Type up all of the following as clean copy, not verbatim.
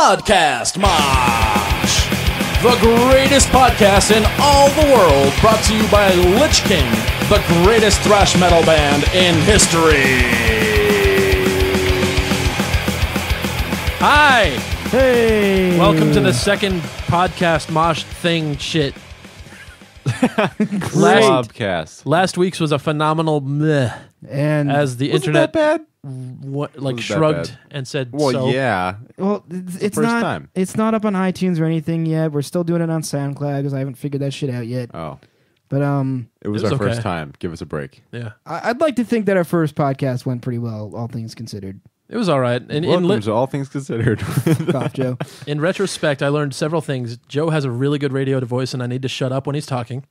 Podcast Mosh, the greatest podcast in all the world, brought to you by Lich King, the greatest thrash metal band in history. Hi! Hey! Welcome to the second podcast Mosh thing shit. Last week's was a phenomenal meh, and as the Was internet it that bad? shrugged and said so. Yeah. well, it's first not. time. It's not up on iTunes or anything yet. We're still doing it on SoundCloud because I haven't figured that shit out yet. Oh. But It was was our first okay. time. Give us a break. Yeah, I'd like to think that our first podcast went pretty well, all things considered. it was all right. And Welcome to All Things Considered. Cough, Joe. in retrospect, I learned several things. Joe has a really good radio voice, and I need to shut up when he's talking.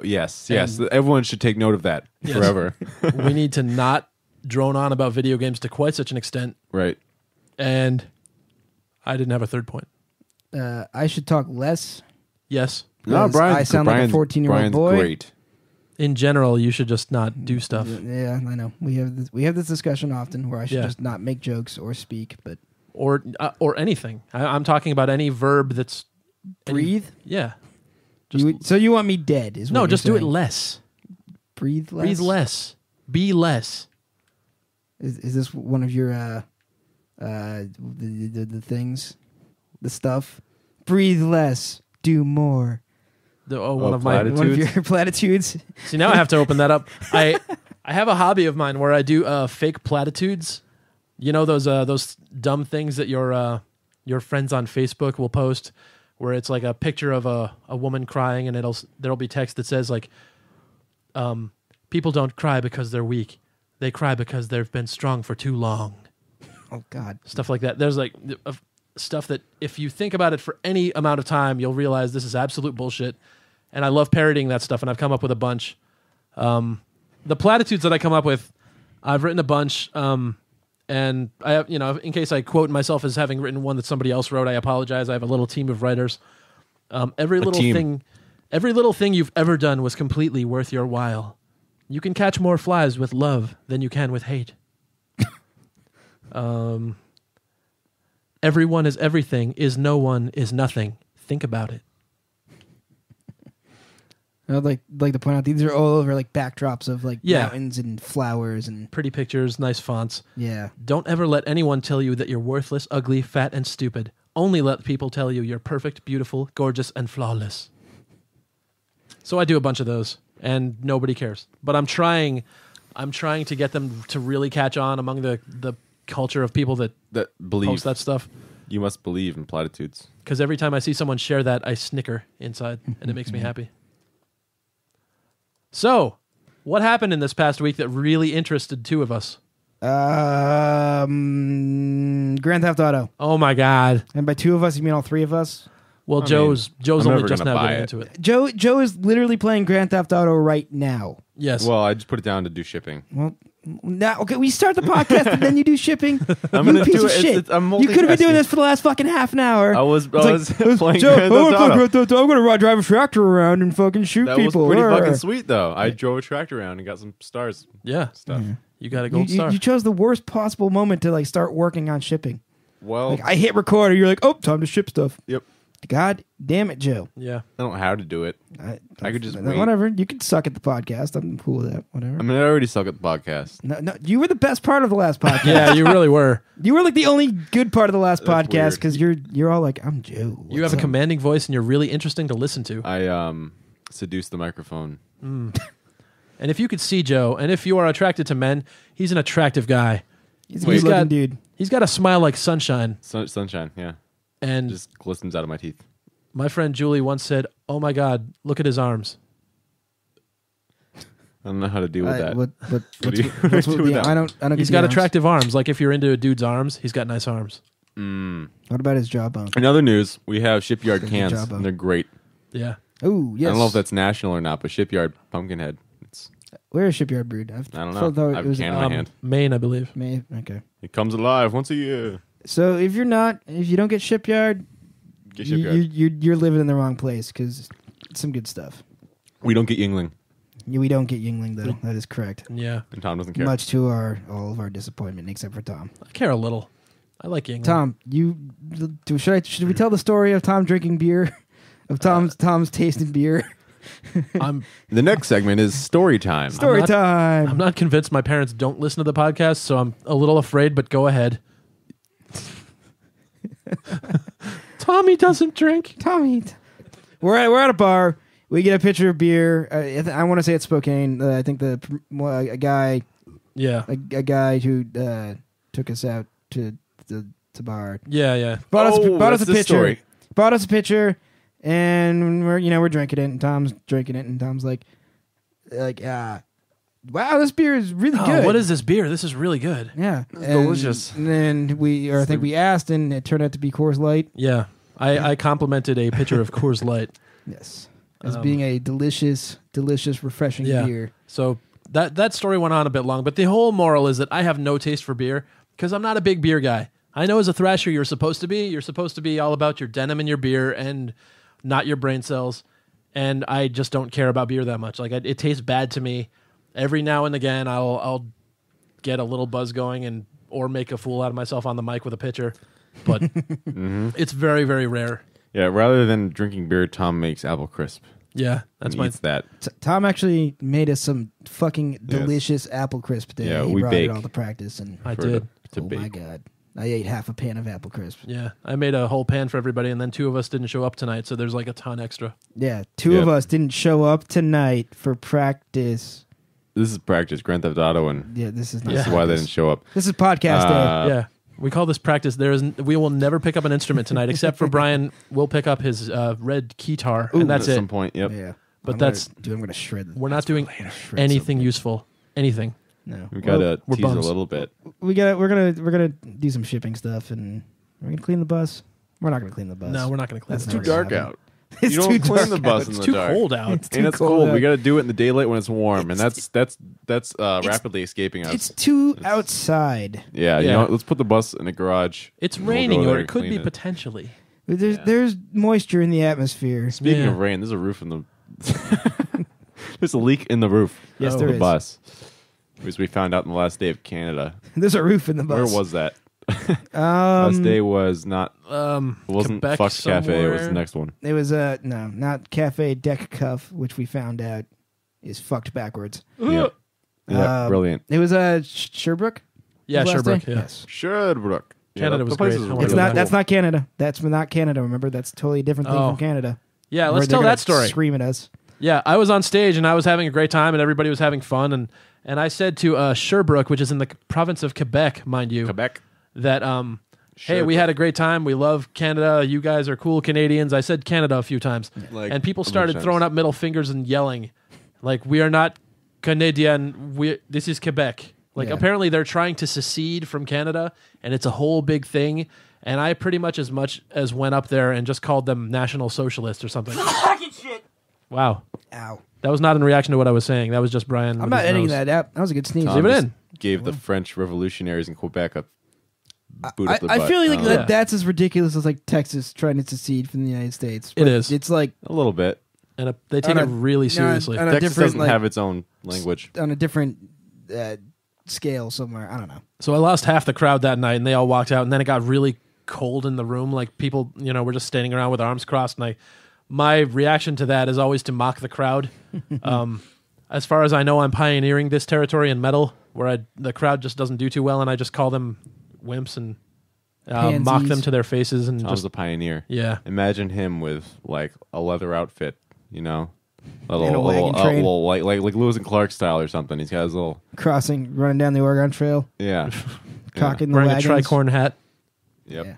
Yes. Everyone should take note of that Yes. forever. We need to not drone on about video games to quite such an extent. Right. And I didn't have a third point. I should talk less. Yes. No, Because I sound like a 14-year-old Brian's boy. great. In general, you should just not do stuff. Yeah, I know. We have this discussion often where I should Yeah. just not make jokes or speak, but Or anything. I'm talking about any verb that's breathe. Yeah. Just, So you want me dead? Is what no, you're just do it saying. less. Breathe less. Breathe less. Be less. Is this one of your the things, the stuff? Breathe less, do more. One of my. platitudes? One of your platitudes. See, now I have to open that up. I have a hobby of mine where I do fake platitudes. You know those dumb things that your friends on Facebook will post, where it's like a picture of a woman crying, and there'll be text that says like, people don't cry because they're weak. They cry because they've been strong for too long. Oh God. Stuff like that. There's like stuff that if you think about it for any amount of time, you'll realize this is absolute bullshit. And I love parodying that stuff, and I've come up with a bunch. The platitudes that I come up with, I've written a bunch, and I have, in case I quote myself as having written one that somebody else wrote, I apologize. I have a little team of writers. Every little thing you've ever done was completely worth your while. You can catch more flies with love than you can with hate. Everyone is everything, is no one, is nothing. Think about it. I'd like to point out these are all over like backdrops of like Yeah. mountains and flowers and Pretty pictures, nice fonts. yeah. Don't ever let anyone tell you that you're worthless, ugly, fat, and stupid. Only let people tell you you're perfect, beautiful, gorgeous, and flawless. So I do a bunch of those, and nobody cares. But I'm trying to get them to really catch on among the culture of people that Believe. post that stuff. You must believe in platitudes. Because every time I see someone share that, I snicker inside, and it makes me happy. So, what happened in this past week that really interested two of us? Grand Theft Auto. Oh my God! And by two of us, you mean all three of us? Well, I Joe's I'm only never just gonna now buy getting it. into it. Joe is literally playing Grand Theft Auto right now. Yes. Well, I just put it down to do shipping. Well, now okay, we start the podcast and then you do shipping. I'm You gonna piece do of it. shit. I'm You could have been doing multitasking. this for the last fucking half an hour. I was playing Joe, Grand Theft Auto. I'm gonna drive a tractor around and fucking shoot That was people. pretty Arr. fucking sweet, though. I drove a tractor around and got some stars yeah. stuff. You got a You, gold you, star. you chose the worst possible moment to like start working on shipping. Well, Like I hit record, and you're like, oh, time to ship stuff. yep. God damn it, Joe. Yeah. I don't know how to do it. I could just wait. whatever. You can suck at the podcast. I'm cool with that. Whatever. I mean, I already suck at the podcast. No, you were the best part of the last podcast. Yeah, you really were. You were like the only good part of the last That's podcast weird. because you're all like, I'm Joe. You have What's a up?" commanding voice, and you're really interesting to listen to. I seduced the microphone. And if you could see Joe, and if you are attracted to men, he's an attractive guy. He's a He's good looking got- dude. He's got a smile like sunshine. Sunshine, yeah. And Just glistens out of my teeth. my friend Julie once said, "Oh my God, look at his arms." I don't know how to deal with that. What do you do with that? I don't. He's get got the arms. attractive arms. Like if you're into a dude's arms, he's got nice arms. What about his jawbone? In other news, we have Shipyard Good cans, job, and they're great. Yeah. Oh yes. I don't know if that's national or not, but Shipyard Pumpkinhead. Where is Shipyard Brewed? I don't felt know. though I have it a was can in my hand. Maine, I believe. Okay. It comes alive once a year. So if you don't get Shipyard, Get Shipyard. you're living in the wrong place because it's some good stuff. We don't get Yingling, Yeah, we don't get Yingling though. That is correct. Yeah. and Tom doesn't care. Much to all of our disappointment, except for Tom. I care a little. I like Yingling. Tom, should we tell the story of Tom drinking beer? Of Tom's tasting beer? The next segment is story time. Story time. I'm not convinced my parents don't listen to the podcast, so I'm a little afraid, but go ahead. Tommy doesn't drink. Tommy. We're at a bar. We get a pitcher of beer. I want to say it's Spokane. I think a guy who took us out to the bar. Yeah. Bought us a this pitcher. story. Bought us a pitcher, and we're drinking it, and Tom's drinking it, and Tom's like, wow, this beer is really good. What is this beer? This is really good. Yeah, delicious. And then I think we asked, and it turned out to be Coors Light. Yeah, I complimented a pitcher of Coors Light. Yes, as being a delicious, refreshing beer. So that story went on a bit long, but the whole moral is that I have no taste for beer because I'm not a big beer guy. I know as a thrasher you're supposed to be. You're supposed to be all about your denim and your beer and not your brain cells. And I just don't care about beer that much. Like it tastes bad to me. Every now and again, I'll get a little buzz going or make a fool out of myself on the mic with a pitcher, but it's very, very rare. Yeah, rather than drinking beer, Tom makes apple crisp. Yeah, that's Eats that. Tom actually made us some fucking delicious apple crisp today. Yeah, he we brought baked. it all to practice, and I did. To oh bake. my god, I ate half a pan of apple crisp. Yeah, I made a whole pan for everybody, and then 2 of us didn't show up tonight, so there's like a ton extra. Yeah, 2 of us didn't show up tonight for practice. This is practice, Grand Theft Auto, and Yeah, this is not. this is why they didn't show up. This is podcast day. Yeah, we call this practice. We will never pick up an instrument tonight, except for Brian. We'll pick up his red keytar, and that's At it. some point, yep. Yeah, But I'm gonna shred. We're not doing anything useful. Anything. No, We gotta we're tease bums. a little bit. we're gonna do some shipping stuff, and we're gonna clean the bus. We're not gonna clean the bus. No, we're not going to clean That's this. Too never dark gonna happen. out. It's You don't too clean dark the out. bus in It's the too dark. cold out. It's too And it's cold cold. out. We got to do it in the daylight when it's warm, and that's rapidly escaping us. It's too outside. Yeah, you Yeah. know what? Let's put the bus in the garage. It's We'll go raining, there or it and could clean be it. potentially. There's moisture in the atmosphere. Speaking Yeah. of rain, there's a roof in the. There's a leak in the roof. Yes, of there the is. bus. Which we found out in the last day of Canada. There's a roof in the bus. Where was that? Last day was not. It wasn't Quebec Fuck Cafe. It was the somewhere. next one. It was no, not Cafe Deck Cuff, which we found out is fucked backwards. Yep. Yeah, brilliant. It was Sherbrooke. Yeah, was last Sherbrooke. day? Yeah. Yes. Sherbrooke. Canada the was place great. is I wanna It's go not. back. That's not Canada. That's not Canada. Remember, that's totally a different thing Oh. from Canada. Yeah, Where let's they're tell gonna that story. Scream at us. Yeah, I was on stage and I was having a great time and everybody was having fun and I said to Sherbrooke, which is in the province of Quebec, mind you, Quebec. that hey, we had a great time. We love Canada. You guys are cool Canadians. I said Canada a few times, Like, and people a bunch started of throwing times. up middle fingers and yelling, like, "We are not Canadian. This is Quebec." Like, Yeah. apparently they're trying to secede from Canada, and it's a whole big thing. And I pretty much as went up there and just called them National Socialists or something. Wow. Ow. That was not in reaction to what I was saying. That was just Brian. I'm with not his editing nose. that out. That was a good sneeze. Tom Leave it just in. Gave the French revolutionaries in Quebec a boot up the I butt. feel like Yeah. that's as ridiculous as like Texas trying to secede from the United States. It But is. It's like A little bit. And they take On it a- really on seriously. a Texas different, doesn't like, have its own language. on a different scale somewhere. I don't know. So I lost half the crowd that night, and they all walked out. And then it got really cold in the room. Like people, were just standing around with arms crossed. And my reaction to that is always to mock the crowd. As far as I know, I'm pioneering this territory in metal, where the crowd just doesn't do too well, and I just call them wimps and mock Pansies. them to their faces and Tom's just a pioneer. yeah. Imagine him with like a leather outfit, And a wagon train. little like Lewis and Clark style or something. He's got his little Running down the Oregon Trail, yeah, cocking the Wearing wagons. a tricorn hat. yep, Yeah.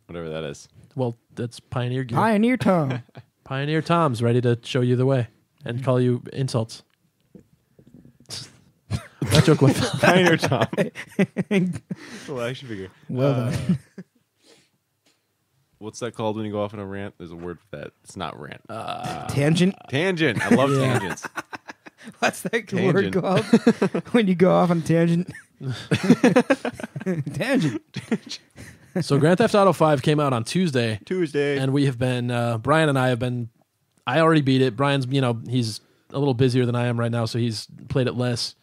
whatever that is. Well, that's pioneer gear. Pioneer Tom. Pioneer Tom's ready to show you the way and call you insults. That joke went. Pioneer Tom. Well, action figure. Well done. What's that called when you go off on a rant? There's a word for that. It's not rant. Tangent. Tangent. I love tangents. What's that Tangent. word called? When you go off on a tangent. Tangent. So Grand Theft Auto 5 came out on Tuesday, Tuesday. and we have been Brian and I have been. I already beat it. Brian's he's a little busier than I am right now, so he's played it less.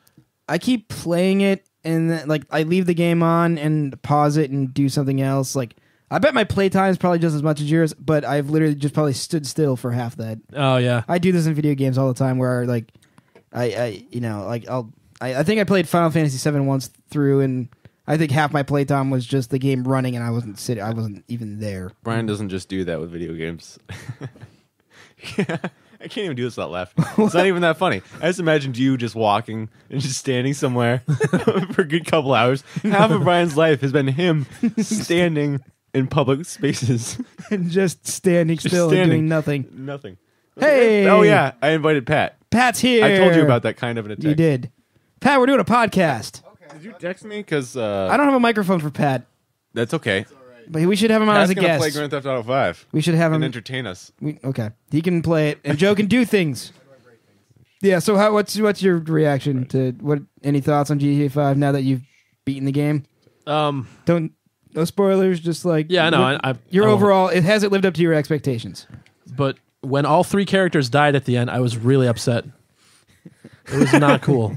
I keep playing it, and then, like I leave the game on and pause it and do something else. Like I bet my playtime is probably just as much as yours, but I've literally just probably stood still for half that. Oh yeah, I do this in video games all the time, where like I think I played Final Fantasy VII once through, and I think half my playtime was just the game running, and I wasn't even there. Brian doesn't just do that with video games. Yeah, I can't even do this without laughing. It's not even that funny. I just imagined you just walking and just standing somewhere for a good couple hours. Half of Brian's life has been him standing in public spaces. And just standing still and doing nothing. Nothing. Hey! Oh, yeah. I invited Pat. Pat's here. I told you about that kind of in a text. You did. Pat, we're doing a podcast. Okay. Did you text me? Because I don't have a microphone for Pat. That's okay. But we should have him on as a guest. Pat's going to play Grand Theft Auto 5. We should have him. And entertain us. Okay. He can play it, and Joe can do things. Yeah, so what's your reaction to any thoughts on GTA 5 now that you've beaten the game? No spoilers, just like... Yeah, I know. Your overall, has it lived up to your expectations? But when all three characters died at the end, I was really upset. It was not cool.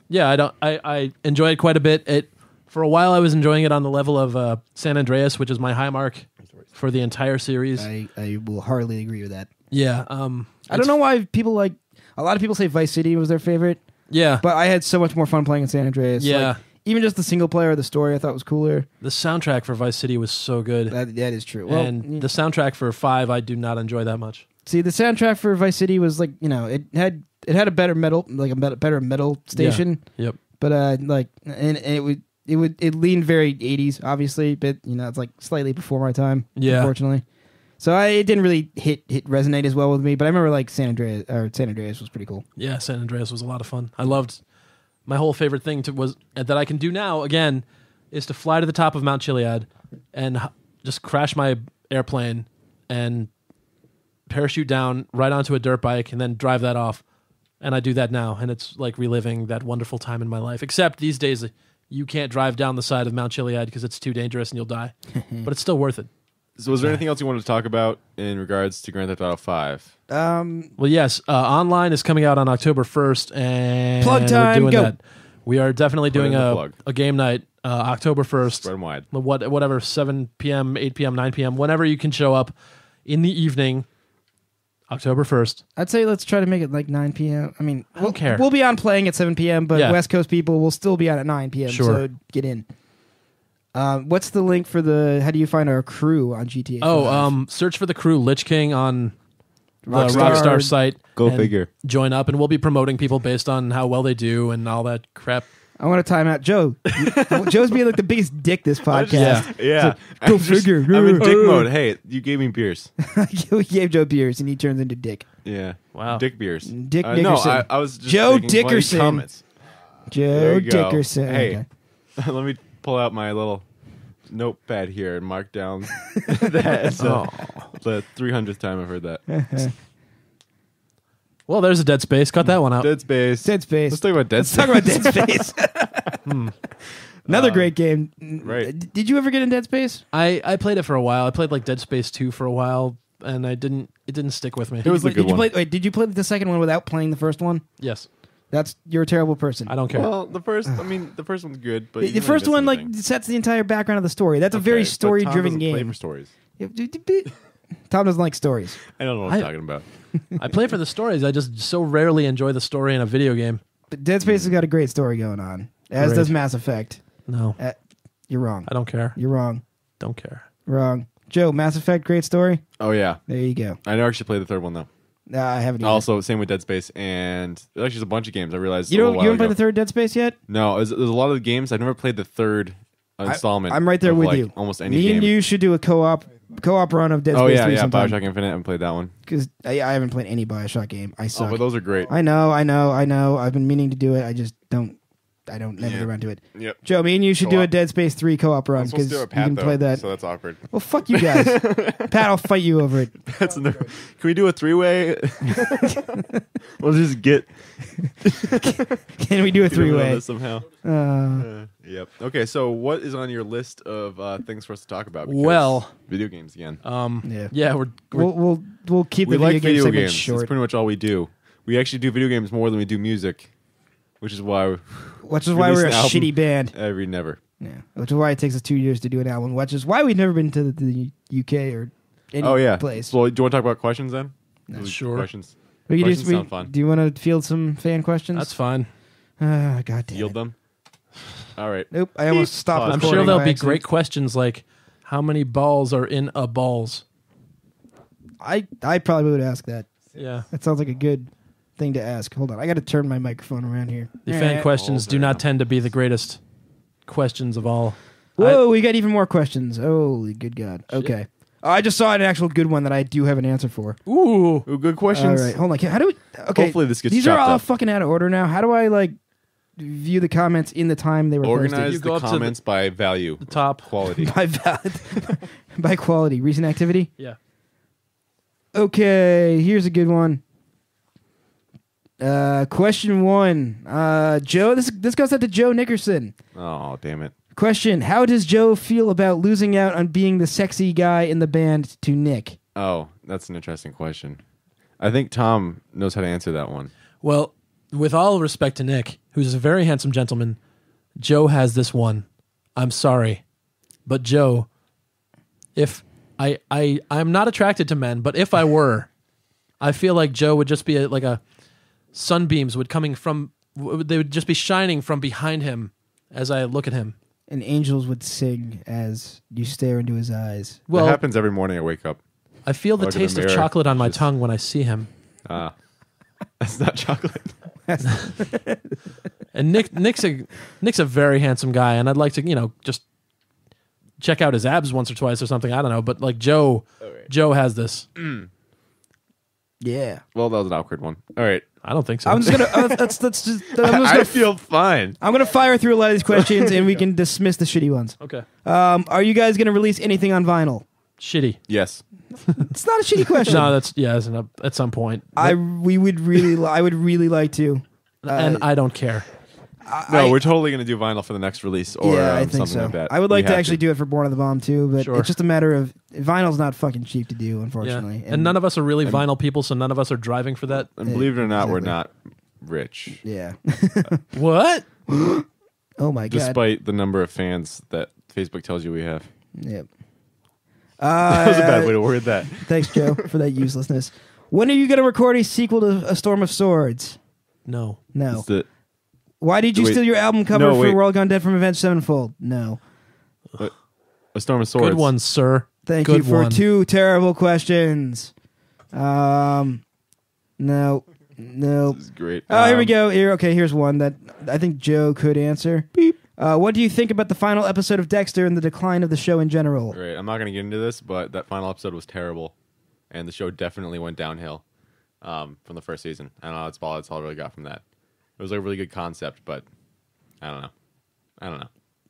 Yeah, I enjoyed it quite a bit. For a while, I was enjoying it on the level of San Andreas, which is my high mark for the entire series. I will hardly agree with that. Yeah. I don't know why people like... A lot of people say Vice City was their favorite. Yeah. But I had so much more fun playing in San Andreas. Yeah. Like, even just the single player, the story I thought was cooler. The soundtrack for Vice City was so good. That is true. Well, and the soundtrack for 5, I do not enjoy that much. See, the soundtrack for Vice City was like, it had a better metal, like a better metal station. Yeah. Yep. But and it leaned very 80s, obviously, but it's like slightly before my time. Yeah. Unfortunately. So it didn't really resonate as well with me, but I remember like San Andreas was pretty cool. Yeah, San Andreas was a lot of fun. I loved. My whole favorite thing that I can do now again is to fly to the top of Mount Chiliad and just crash my airplane and parachute down right onto a dirt bike and then drive that off. And I do that now, and it's like reliving that wonderful time in my life. Except these days, you can't drive down the side of Mount Chiliad because it's too dangerous and you'll die. But it's still worth it. So was there anything else you wanted to talk about in regards to Grand Theft Auto 5? Well, yes. Online is coming out on October 1st, and plug time, we're doing go. that. We are definitely doing a game night October 1st. Spread them wide. Whatever, 7 p.m., 8 p.m., 9 p.m., whenever you can show up in the evening, October 1st. I'd say let's try to make it like 9 p.m. I mean, I don't care. We'll be on playing at 7 p.m., but West Coast people will still be on at 9 p.m., Sure. so get in. What's the link for how do you find our crew on GTA 5? Oh, search for the crew Lich King on the Rockstar site. Go figure. Join up, and we'll be promoting people based on how well they do and all that crap. I want to time out. Joe. Joe's being like the biggest dick this podcast. Yeah. Like, go figure. I'm in dick mode. Hey, you gave me beers. We gave Joe beers, and he turns into dick. Yeah. Wow. Dick beers. Dick No, Dickerson. I was just Joe making funny Dickerson. comments. Joe Dickerson. Hey, let me pull out my little notepad here and mark down that. The 300th time I've heard that. Well, there's a Dead Space. Cut that one out. Dead Space. Let's talk about Dead Space. Talk about Dead Space. Another great game. Right. Did you ever get in Dead Space? I played it for a while. I played like Dead Space 2 for a while, and it didn't stick with me. It was a good one. Did you play the second one without playing the first one? Yes. You're a terrible person. I don't care. Well, the first one's good, but the first one like sets the entire background of the story. That's a very story-driven game. Play for stories. Tom doesn't like stories. I don't know what I'm talking about. I play for the stories. I just so rarely enjoy the story in a video game. But Dead Space has got a great story going on, as does Mass Effect. No. You're wrong. I don't care. You're wrong. Don't care. Wrong. Joe, Mass Effect, great story? Oh, yeah. There you go. I never actually played the third one, though. I haven't either. Also, same with Dead Space, and there's actually a bunch of games I realized you haven't played the third Dead Space yet? No, there's a lot of the games. I've never played the third installment. I'm right there with you. Almost any Me game. and you should do a co-op run of Dead Space 3 sometime. Bioshock Infinite. I haven't played that one. Because I haven't played any Bioshock game. I suck. Oh, but those are great. I know. I've been meaning to do it. I just don't. I don't never get around to it. Yep. Joe, me and you should do a Dead Space 3 co-op run because you can play that. So that's awkward. Well, fuck you guys. Pat, I'll fight you over it. Can we do a 3-way? We'll just get. Can we do a 3-way somehow? Yep. Okay. So, what is on your list of things for us to talk about? Well, video games again. Yeah. We'll keep the like video game segment games. short. That's pretty much all we do. We actually do video games more than we do music. which is why we're a shitty band. Every never. Yeah, which is why it takes us 2 years to do an album. Which is why we've never been to the UK or any place. Well, do you want to talk about questions then? No. Sure. Questions. Questions sound fun. Do you want to field some fan questions? That's fine. God damn. Yield them. All right. Nope. I almost stopped. I'm sure there'll be great questions like, how many balls are in a balls? I probably would ask that. Yeah. That sounds like a good thing to ask. Hold on. I got to turn my microphone around here. The fan questions do not tend to be the greatest questions of all. Whoa, we got even more questions. Holy good God. Shit. Okay. I just saw an actual good one that I do have an answer for. Ooh, good questions. All right. Hold on. How do we... Okay. Hopefully this gets These are all up. fucking out of order now. How do I, view the comments in the time they were posted? Organize the comments by value. The top. Quality. By quality. Recent activity? Yeah. Okay, here's a good one. Question 1. Joe, this goes out to Joe Nickerson. Oh, damn it. Question: how does Joe feel about losing out on being the sexy guy in the band to Nick? Oh, that's an interesting question. I think Tom knows how to answer that one. Well, with all respect to Nick, who's a very handsome gentleman, Joe has this one. I'm sorry, but Joe, if I'm not attracted to men, but if I were, I feel like Joe would just be like a sunbeams they would just be shining from behind him as I look at him. And angels would sing as you stare into his eyes. Well, that happens every morning I wake up. I feel the taste of chocolate on my tongue when I see him. That's not chocolate. And Nick's a very handsome guy, and I'd like to, just check out his abs once or twice or something. I don't know, but like Joe has this. Yeah. Well, that was an awkward one. All right. I don't think so. I'm just gonna. I feel fine. I'm gonna fire through a lot of these questions, and we can dismiss the shitty ones. Okay. Are you guys gonna release anything on vinyl? Shitty. Yes. It's not a shitty question. No, that's at some point. I would really like to. And I don't care. We're totally going to do vinyl for the next release or I think something so. like that. I would like to actually do it for Born on the Bomb too, but Sure. it's just a matter of vinyl's not fucking cheap to do, unfortunately. Yeah. And none of us are really vinyl people, so none of us are driving for that. And believe it or not, we're not rich. Yeah. What? Oh my God. Despite the number of fans that Facebook tells you we have. Yep. That was a bad way to word that. Thanks, Joe, for that uselessness. When are you going to record a sequel to A Storm of Swords? No. Why did you steal your album cover for World Gone Dead from Avenged Sevenfold? No. A Storm of Swords. Good one, sir. Thank you for 2 terrible questions. No. This is great. Here we go. Here's one that I think Joe could answer. Beep. What do you think about the final episode of Dexter and the decline of the show in general? Great. I'm not going to get into this, but that final episode was terrible, and the show definitely went downhill from the first season. I don't know. That's all I really got from that. It was a really good concept, but I don't know.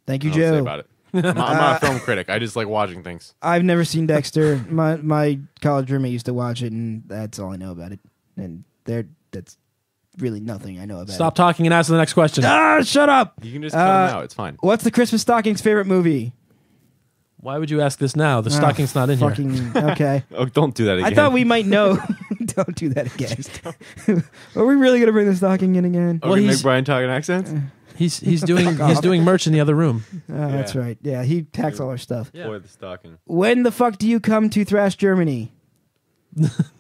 Thank you, I don't know Joe. what to say about it. I'm not a film critic. I just like watching things. I've never seen Dexter. My college roommate used to watch it, and that's all I know about it. And that's really nothing I know about it. Stop talking and ask the next question. Shut up! You can just cut them out. It's fine. What's the Christmas stocking's favorite movie? Why would you ask this now? The stocking's not in here. Okay. Oh, don't do that again. I thought we might know. Don't do that again. Are we really going to bring the stocking in again? Well, make Brian talk in accents? He's doing merch in the other room. That's right. Yeah, he packs all our stuff. Yeah. Boy, the stocking. When the fuck do you come to Thrash Germany?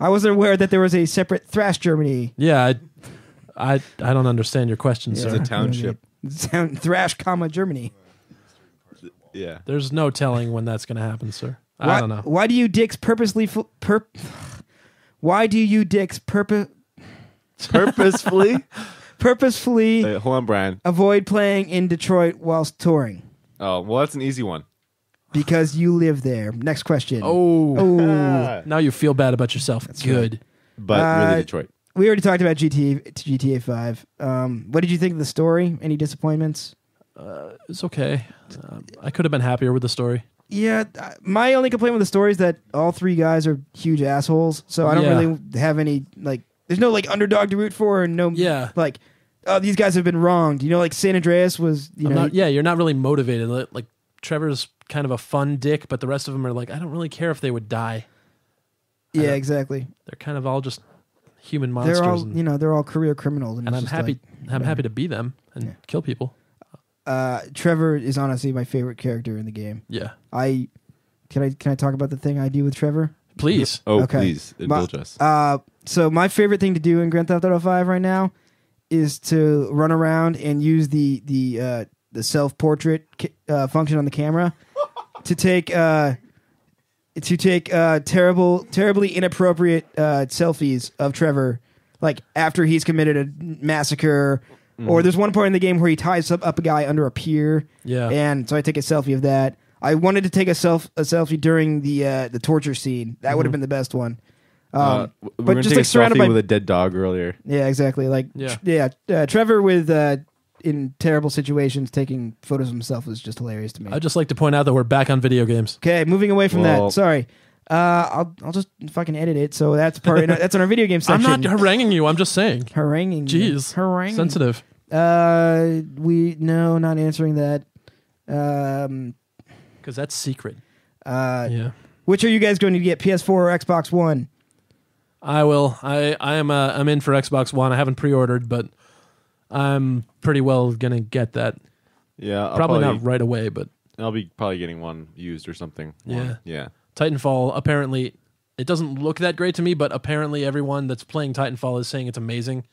I wasn't aware that there was a separate Thrash Germany. Yeah, I don't understand your question, It's sir. a township. Thrash, Germany. Yeah. There's no telling when that's going to happen, sir. I don't know. Why do you dicks purposely... Why do you dicks Purposefully? Purposefully Hold on, Brian. avoid playing in Detroit whilst touring? Oh, well, that's an easy one. Because you live there. Next question. Oh. Now you feel bad about yourself. That's good. Right. But really Detroit. We already talked about GTA 5. What did you think of the story? Any disappointments? It's okay. I could have been happier with the story. Yeah, my only complaint with the story is that all 3 guys are huge assholes. So I don't really have any, there's no, underdog to root for, and no, oh, these guys have been wronged. San Andreas was, you're not really motivated. Like, Trevor's kind of a fun dick, but the rest of them are like, I don't really care if they would die. Yeah, exactly. They're kind of all just human monsters. They're all they're all career criminals, and I'm happy. I'm happy to be them and kill people. Trevor is honestly my favorite character in the game. Yeah. Can I talk about the thing I do with Trevor? Please. Please indulge us. So my favorite thing to do in Grand Theft Auto 5 right now is to run around and use the self-portrait function on the camera to take terribly inappropriate selfies of Trevor, like after he's committed a massacre. Or there's one part in the game where he ties up a guy under a pier. Yeah. And so I take a selfie of that. I wanted to take a selfie during the torture scene. That would have been the best one. But just take like a surrounded by with a dead dog earlier. Yeah, exactly. Like Trevor with in terrible situations taking photos of himself was just hilarious to me. I'd just like to point out that we're back on video games. Okay, moving away from that. Sorry. I'll just fucking edit it. So that's that's in our video game section. I'm not haranguing you. I'm just saying. Haranguing. Jeez. Haranguing. Sensitive. Not answering that. Because that's secret. Which are you guys going to get? PS4 or Xbox One? I will. I'm in for Xbox One. I haven't pre-ordered, but I'm pretty well gonna get that. Yeah, probably not right away, but I'll be probably getting one used or something. Yeah. Titanfall, apparently, it doesn't look that great to me, but apparently everyone that's playing Titanfall is saying it's amazing.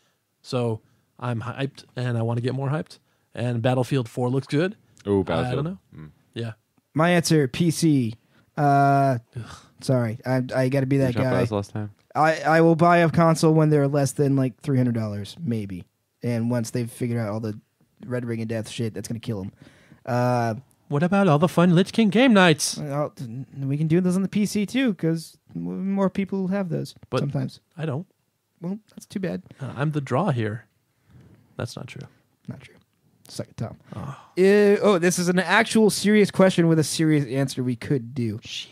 So I'm hyped, and I want to get more hyped. And Battlefield 4 looks good. Oh, Battlefield. I don't know. Yeah. My answer, PC. Sorry, I got to be that guy. Last time. I will buy a console when they're less than like $300, maybe. And once they've figured out all the Red Ring of Death shit, that's going to kill them. What about all the fun Lich King game nights? We can do those on the PC too, because more people have those sometimes. I don't. Well, that's too bad. I'm the draw here. That's not true. Not true. Suck it, Tom. This is an actual serious question with a serious answer we could do. Shit.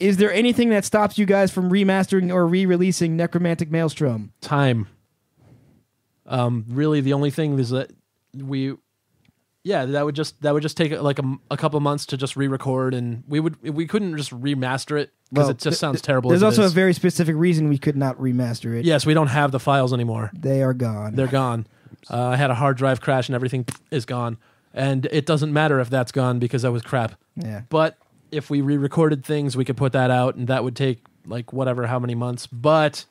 Is there anything that stops you guys from remastering or re-releasing Necromantic Maelstrom? Time. Really, the only thing is that that would just take like a couple months to just re-record, and we couldn't just remaster it because it just sounds terrible. There's also a very specific reason we could not remaster it. Yes, we don't have the files anymore. They are gone. They're gone. I had a hard drive crash and everything is gone, and it doesn't matter if that's gone because that was crap. Yeah. But if we re-recorded things, we could put that out, and that would take like how many months. But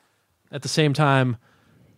at the same time,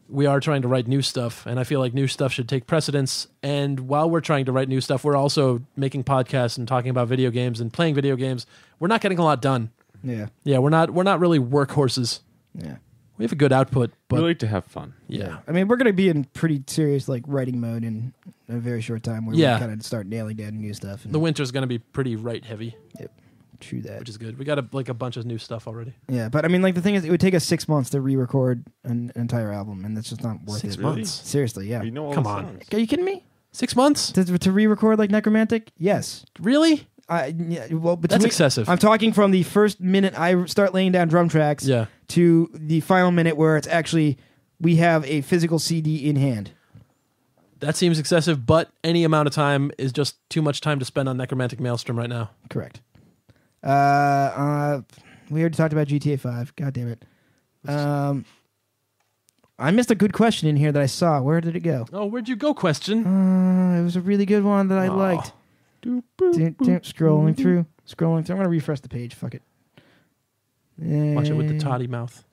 we are trying to write new stuff, and I feel like new stuff should take precedence. And while we're trying to write new stuff, we're also making podcasts and talking about video games and playing video games. We're not getting a lot done. Yeah. Yeah, we're not really workhorses. Yeah. We have a good output, but we like to have fun. Yeah. I mean, we're going to be in pretty serious like writing mode in a very short time where we kind of start nailing down new stuff. The winter's going to be pretty write heavy. Yep. True that. Which is good. We got a bunch of new stuff already. Yeah, but I mean, like the thing is, it would take us 6 months to re-record an entire album, and that's just not worth 6 it. months? Seriously, yeah. You know all Come the on. songs. Are you kidding me? 6 months? To re-record like Necromantic? Yes. Really? That's excessive. I'm talking from the first minute I start laying down drum tracks to the final minute where it's actually we have a physical CD in hand. That seems excessive, but any amount of time is just too much time to spend on Necromantic Maelstrom right now. Correct. We already talked about GTA 5. God damn it. I missed a good question in here that I saw. Where did it go? Oh, where'd you go, question? It was a really good one that I liked. Scrolling through. I'm going to refresh the page. Fuck it. Watch it with the toddy mouth.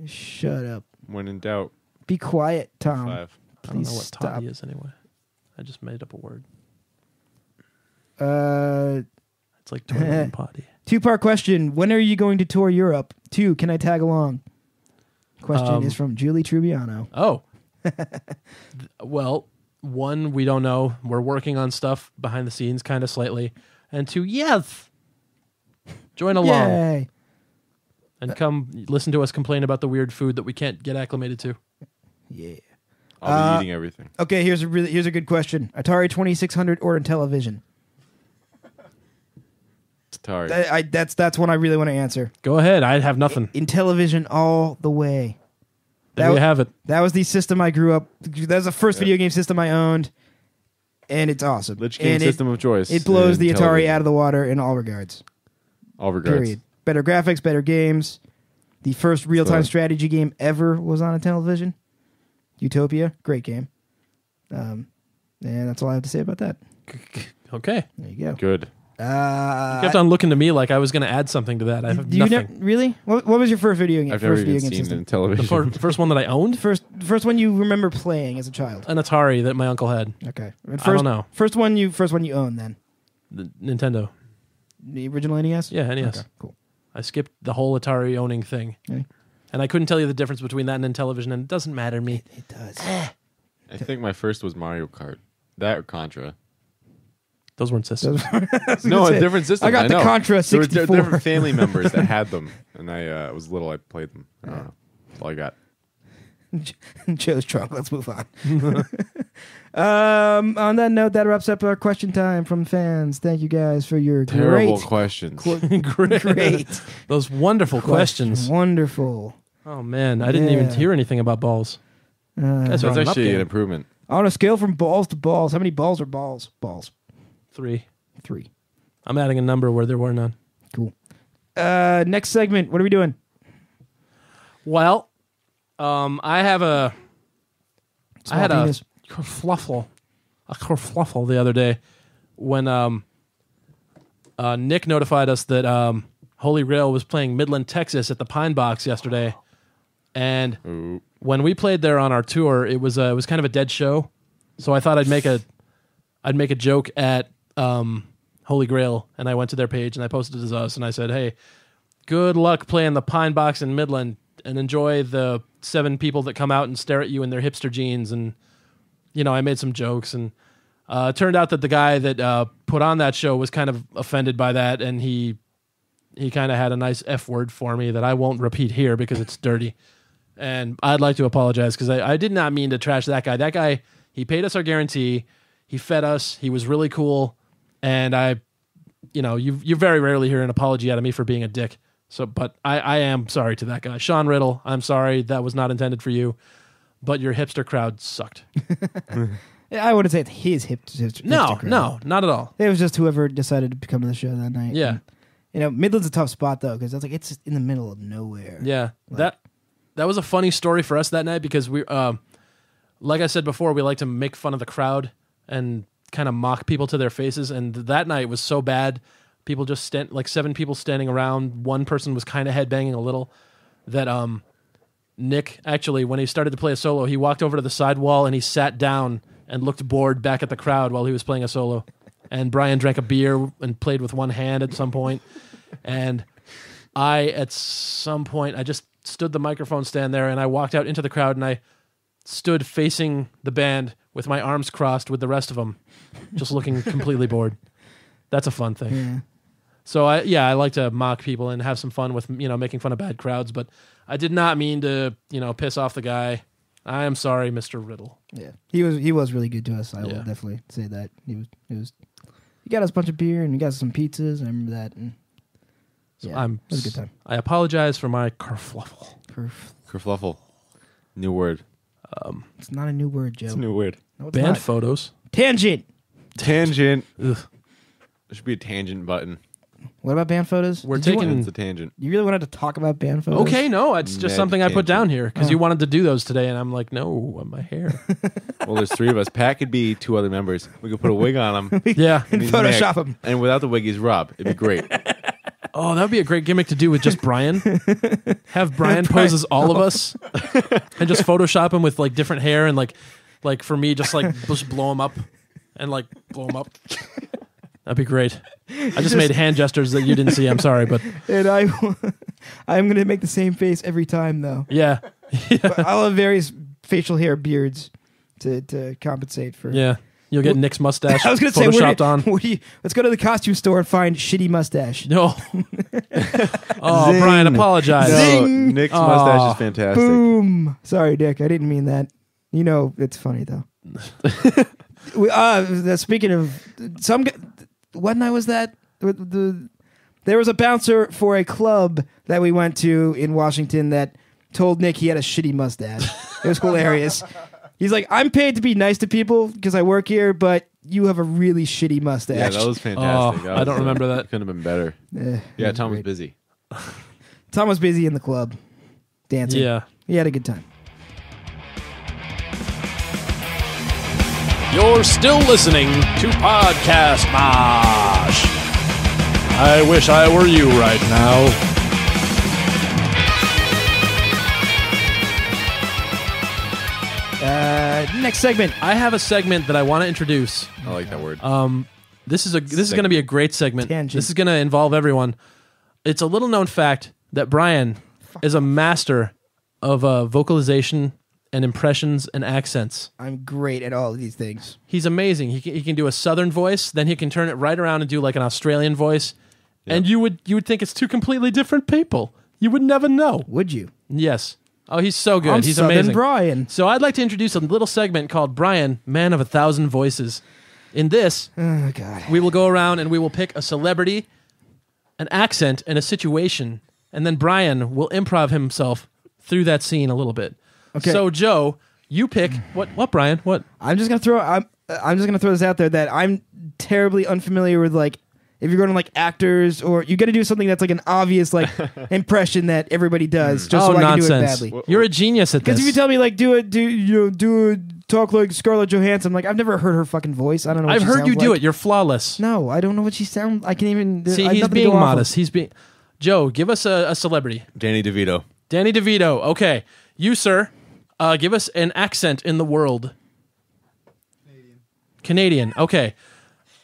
Shut up. When in doubt. Be quiet, Tom. 5. I don't know what stop. toddy is anyway. I just made up a word. It's like toilet and potty. 2-part question. When are you going to tour Europe? 2, can I tag along? Question is from Julie Trubiano. Oh. Well, 1, we don't know. We're working on stuff behind the scenes kind of slightly. And 2, yes. Join along. Yay. And come listen to us complain about the weird food that we can't get acclimated to. Yeah. I'll be eating everything. Okay, here's a good question. Atari 2600 or Intellivision? Atari. That's one I really want to answer. Go ahead. I have nothing. Intellivision all the way. There you have it. That was the system I grew up. That was the first video game system I owned, and it's awesome. Lich King system of choice. It blows the Atari out of the water in all regards. All regards. Period. Better graphics, better games, The first real-time strategy game ever was on a television. Utopia, great game. And that's all I have to say about that. Okay. There you go. Good. You kept on looking to me like I was going to add something to that. I have nothing. Really? What was your first video game? I've never even seen it in television. The first one that I owned? First one you remember playing as a child? An Atari that my uncle had. Okay. I don't know. First one you owned then? The Nintendo. The original NES? Yeah, NES. Okay, cool. I skipped the whole Atari owning thing. Okay. And I couldn't tell you the difference between that and Intellivision, and it doesn't matter to me. It does. I think my first was Mario Kart. That or Contra. Those weren't systems. No, a different system. I got the Contra 64. There were different family members that had them, and I was little. I played them. I don't know. That's all I got. Joe's drunk. Let's move on. On that note, that wraps up our question time from fans. Thank you guys for your terrible questions. Great. Those wonderful questions. Wonderful. Oh man, I didn't even hear anything about balls. That's actually an improvement. On a scale from balls to balls, how many balls are balls? Balls. 3. 3. I'm adding a number where there were none. Cool. Next segment. What are we doing? Well, I had a kerfluffle the other day when Nick notified us that Holy Grail was playing Midland, Texas at the Pine Box yesterday, and when we played there on our tour, it was kind of a dead show, so I thought I'd make a joke at Holy Grail, and I went to their page and I posted it as us, and I said, "Hey, good luck playing the Pine Box in Midland, and enjoy the 7 people that come out and stare at you in their hipster jeans." And I made some jokes, and it turned out that the guy that put on that show was kind of offended by that, and he kind of had a nice F word for me that I won't repeat here because it's dirty. And I'd like to apologize because I did not mean to trash that guy. That guy, he paid us our guarantee. He fed us. He was really cool. And you very rarely hear an apology out of me for being a dick. So, but I am sorry to that guy. Sean Riddle, I'm sorry. That was not intended for you. But your hipster crowd sucked. I wouldn't say it's his hipster crowd. No, not at all. It was just whoever decided to come to the show that night. Yeah. And, Midland's a tough spot, though, because it's like it's in the middle of nowhere. Yeah. That was a funny story for us that night because we, like I said before, we like to make fun of the crowd and kind of mock people to their faces. And that night was so bad. People just 7 people standing around. One person was kind of headbanging a little. That Nick, actually, when he started to play a solo, he walked over to the side wall and he sat down and looked bored back at the crowd while he was playing a solo. And Brian drank a beer and played with one hand at some point. And at some point, I just stood the microphone stand there and I walked out into the crowd and I stood facing the band with my arms crossed with the rest of them, just looking completely bored. That's a fun thing. Yeah. So I like to mock people and have some fun with making fun of bad crowds, but I did not mean to piss off the guy. I am sorry, Mr. Riddle. Yeah, he was really good to us. I will definitely say that he got us a bunch of beer and he got us some pizzas. I remember that. And so it was a good time. I apologize for my kerfluffle. Kerfluffle, new word. It's not a new word, Joe. It's a new word. No, it's Band not. photos. Tangent. Tangent. Ugh. There should be a tangent button. What about band photos? We're taking. It's a tangent. You really wanted to talk about band photos? Okay, no, it's just something I put down here because you wanted to do those today, and I'm like, no, my hair. Well, there's 3 of us. Pat could be 2 other members. We could put a wig on him. Yeah, and Photoshop him. And without the wig, he's Rob. It'd be great. Oh, that would be a great gimmick to do with just Brian. Have Brian pose as all of us, and just Photoshop him with like different hair and like for me, just blow him up and blow him up. That'd be great. I just made hand gestures that you didn't see. I'm sorry, but and I'm going to make the same face every time, though. Yeah. But I'll have various facial hair beards to compensate for. Yeah, you'll get Nick's mustache. I was going to say, photoshopped on. Let's go to the costume store and find shitty mustache. No. Oh, Zing. Brian, apologize. No, Nick's mustache is fantastic. Boom. Sorry, Nick. I didn't mean that. It's funny though. Speaking of what night was that? There was a bouncer for a club that we went to in Washington that told Nick he had a shitty mustache. It was hilarious. He's like, I'm paid to be nice to people because I work here, but you have a really shitty mustache. Yeah, that was fantastic. I don't remember that. Couldn't have been better. Yeah, Tom was busy. Tom was busy in the club. dancing. Yeah. He had a good time. You're still listening to Podcast Mosh. I wish I were you right now. Next segment. I have a segment that I want to introduce. I like that word. This is going to be a great segment. Tangent. This is going to involve everyone. It's a little known fact that Brian is a master of vocalization and impressions and accents. I'm great at all of these things. He's amazing. He can do a southern voice, then he can turn it right around and do like an Australian voice, and you would think it's two completely different people. You would never know. Would you? Yes. Oh, he's so good. I'm He's Southern amazing. Brian. So I'd like to introduce a little segment called Brian, Man of 1,000 Voices. In this, Oh God. we will go around and we will pick a celebrity, an accent, and a situation, and then Brian will improv himself through that scene a little bit. Okay. So Joe, you pick what Brian? What? I'm just gonna throw this out there that I'm terribly unfamiliar with, like, if you're going to like actors, or you got to do something that's like an obvious like impression that everybody does, just so I can do it badly. You're a genius at this. Because if you tell me like do talk like Scarlett Johansson, I'm like, I've never heard her fucking voice. I don't know. What I've she heard sounds you do like. it. You're flawless. No, I don't know what she sounds. I can't even. See, I have he's nothing to being go off of. modest. He's being. Joe, give us a celebrity. Danny DeVito. Danny DeVito. Okay, you sir, give us an accent in the world. Canadian. Okay,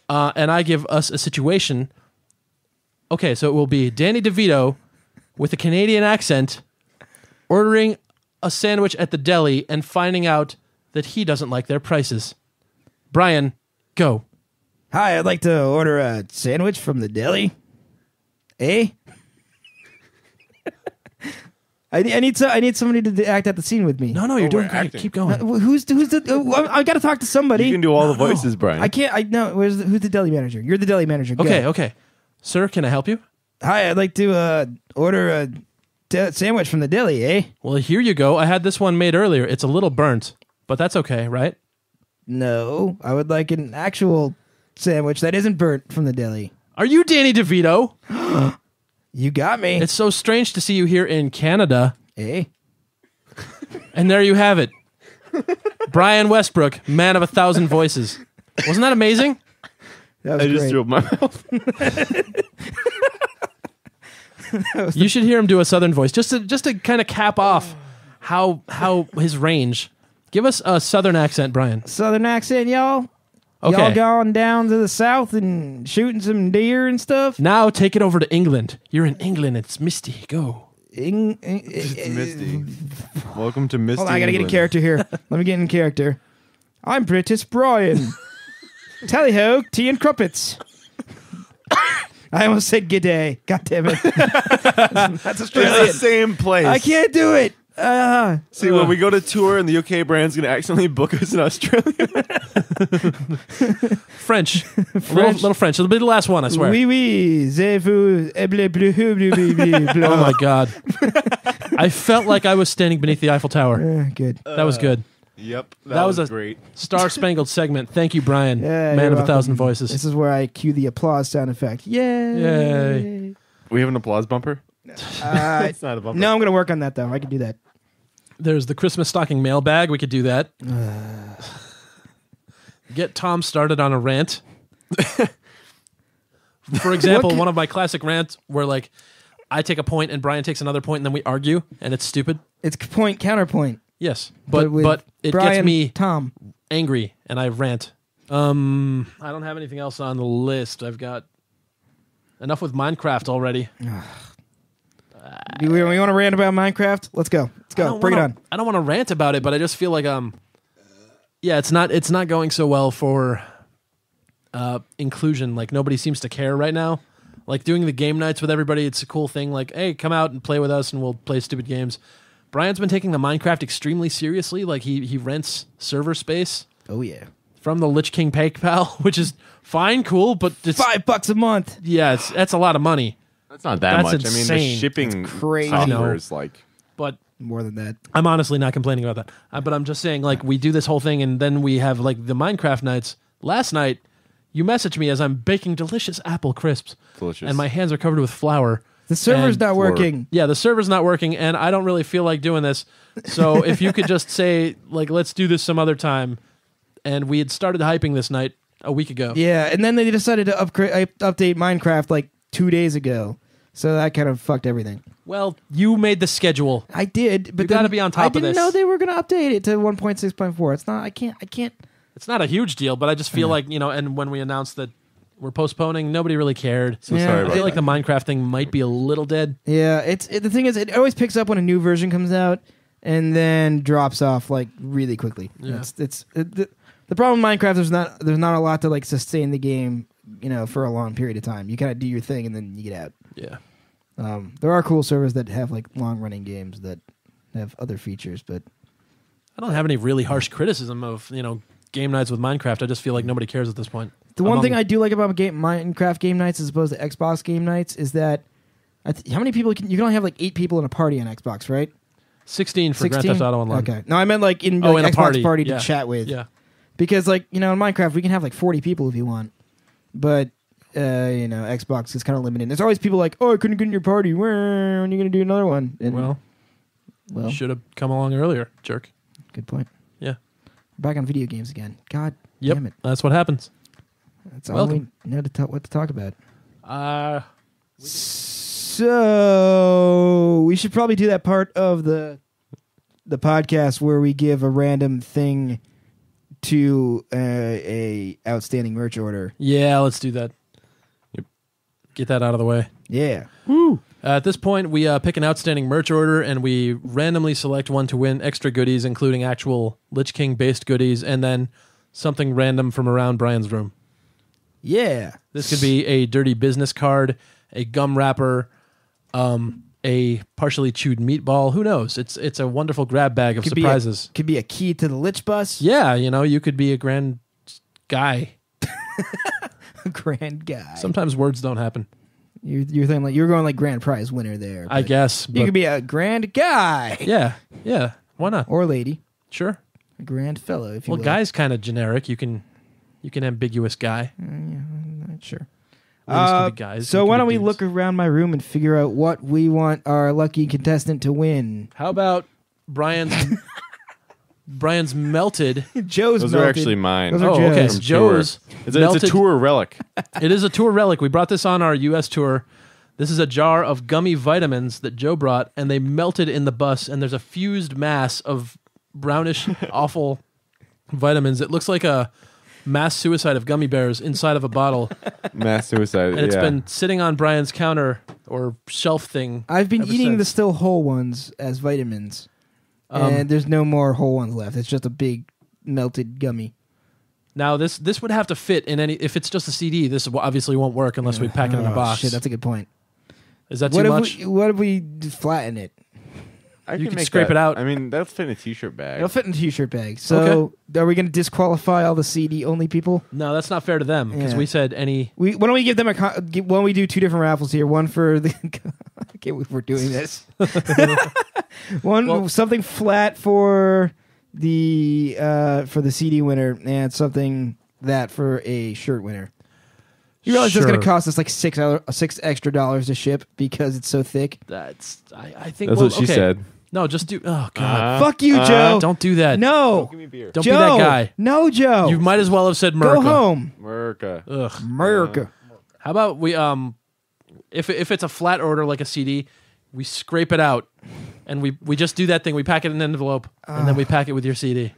and I give us a situation. Okay, so it will be Danny DeVito with a Canadian accent ordering a sandwich at the deli and finding out that he doesn't like their prices. Brian, go. Hi, I'd like to order a sandwich from the deli. Eh? I need somebody to act out the scene with me. No, you're doing we're great. acting. Keep going. Who's the? I got to talk to somebody. You can do all the voices, Brian. I can't. Who's the deli manager? You're the deli manager. Go. Okay. Sir, can I help you? Hi, I'd like to order a sandwich from the deli. Eh? Well, here you go. I had this one made earlier. It's a little burnt, but that's okay, right? No, I would like an actual sandwich that isn't burnt from the deli. Are you Danny DeVito? You got me. It's so strange to see you here in Canada. Eh? And there you have it. Brian Westbrook, Man of 1,000 Voices. Wasn't that amazing? That was I just great. threw up my mouth. You should hear him do a southern voice just to kind of cap off how his range. Give us a southern accent, Brian. Southern accent, y'all. Okay. Y'all going down to the south and shooting some deer and stuff. Now take it over to England. You're in England. It's misty. Go. It's Misty. Welcome to Misty. Hold on, I gotta get in England. character here. Let me get in character. I'm British Brian. Tally-ho, tea and crumpets. I almost said g'day. God damn it. That's It's Australian. the same place. I can't do it. See, when we go to tour and the UK brand's going to accidentally book us in Australia. French. Little French. It'll be the last one, I swear. Oui, oui. C'est-vous. Oh my God. I felt like I was standing beneath the Eiffel Tower. Good. That was good. Yep. That was a great. Star-spangled segment. Thank you, Brian. Yeah, Man you're of 1,000 welcome. voices. This is where I cue the applause sound effect. Yay. Yay. We have an applause bumper? It's not a bumper. No, I'm going to work on that, though. I can do that. There's the Christmas stocking mailbag. We could do that. Get Tom started on a rant. For example, one of my classic rants where like I take a point and Brian takes another point and then we argue and it's stupid. It's point, counterpoint. Yes, but with it Brian, gets me Tom. angry and I rant. I don't have anything else on the list. I've got enough with Minecraft already. We want to rant about Minecraft? Let's go. Let's go. Bring it on. I don't want to rant about it, but I just feel like it's not going so well for inclusion. Like nobody seems to care right now. Like doing the game nights with everybody, it's a cool thing. Like, hey, come out and play with us and we'll play stupid games. Brian's been taking the Minecraft extremely seriously. Like he rents server space. Oh, yeah. From the Lich King PayPal, which is fine, cool, but it's $5 a month. Yeah, that's a lot of money. That's not that much. Insane. I mean, the shipping crazy. software is like... But more than that. I'm honestly not complaining about that. But I'm just saying, like, we do this whole thing, and then we have, like, the Minecraft nights. Last night, you messaged me as I'm baking delicious apple crisps. Delicious. And my hands are covered with flour. The server's not working. Yeah, the server's not working, and I don't really feel like doing this. So if you could just say, like, let's do this some other time. And we had started hyping this night a week ago. Yeah, and then they decided to update Minecraft like 2 days ago. So that kind of fucked everything. Well, you made the schedule. I did, but you got to be on top of this. I didn't know they were going to update it to 1.6.4. It's not. I can't. It's not a huge deal, but I just feel like, and when we announced that we're postponing, nobody really cared. So sorry about I feel like the Minecraft thing might be a little dead. Yeah, the thing is, it always picks up when a new version comes out and then drops off like really quickly. Yeah. The problem with Minecraft is there's not a lot to like sustain the game, for a long period of time. You kind of do your thing and then you get out. Yeah. There are cool servers that have like long running games that have other features, but I don't have any really harsh criticism of, game nights with Minecraft. I just feel like nobody cares at this point. The one thing I do like about Minecraft game nights as opposed to Xbox game nights is that how many people you can only have like 8 people in a party on Xbox, right? 16 for Grand Theft Auto Online. Okay. No, I meant like in a Xbox party to chat with. Yeah. Because like, in Minecraft we can have like 40 people if you want. But Xbox is kind of limited. There's always people like, "Oh, I couldn't get in your party. When are you going to do another one?" And, well, you should have come along earlier, jerk. Good point. Yeah. We're back on video games again. God Yep, damn it. that's what happens. That's all we know what to talk about. So we should probably do that part of the podcast where we give a random thing to a outstanding merch order. Yeah, let's do that. Yep. Get that out of the way. Yeah. Woo. At this point, we pick an outstanding merch order, and we randomly select one to win extra goodies, including actual Lich King-based goodies, and then something random from around Brian's room. Yeah. This could be a dirty business card, a gum wrapper, a partially chewed meatball. Who knows? It's a wonderful grab bag of surprises. Could be a key to the Lich bus. Yeah, you could be a grand guy. A grand guy. Sometimes words don't happen. You're thinking like you're going like grand prize winner there. I guess. You could be a grand guy. Yeah. Why not? Or lady. Sure. A grand fellow, if you will. Well, guy's kind of generic. You can ambiguous guy. Not sure. Could be guys. So why don't we look around my room and figure out what we want our lucky contestant to win? How about Brian's melted? Joe's Those melted. are actually mine. Those are okay. Joe's. So Joe's. It's a tour relic. It is a tour relic. We brought this on our U.S. tour. This is a jar of gummy vitamins that Joe brought, and they melted in the bus, and there's a fused mass of brownish, awful vitamins. It looks like a mass suicide of gummy bears inside of a bottle. Mass suicide, and it's been sitting on Brian's counter or shelf thing. I've been eating the still whole ones as vitamins, and there's no more whole ones left. It's just a big melted gummy. Now this would have to fit in any. If it's just a CD, this obviously won't work unless we pack it in a box. Shit, that's a good point. Is that too much? What if we flatten it? You can scrape it out. I mean, that'll fit in a t-shirt bag. It'll fit in a t-shirt bag. So are we going to disqualify all the CD only people? No, that's not fair to them because we said any. Why don't we give them why don't we do 2 different raffles here? One for the. I can't believe we're doing this. Something flat for the CD winner and something that for a shirt winner. You realize it's going to cost us like $6 extra to ship because it's so thick? I think that's what she said. No, just do. Oh God! Fuck you, Joe! Don't do that. No, give me beer. Don't be that guy. No, Joe. You might as well have said Merca. Go home, Merca. Ugh, Merca. How about we if it's a flat order like a CD, we scrape it out and we just do that thing. We pack it in an envelope and then we pack it with your CD.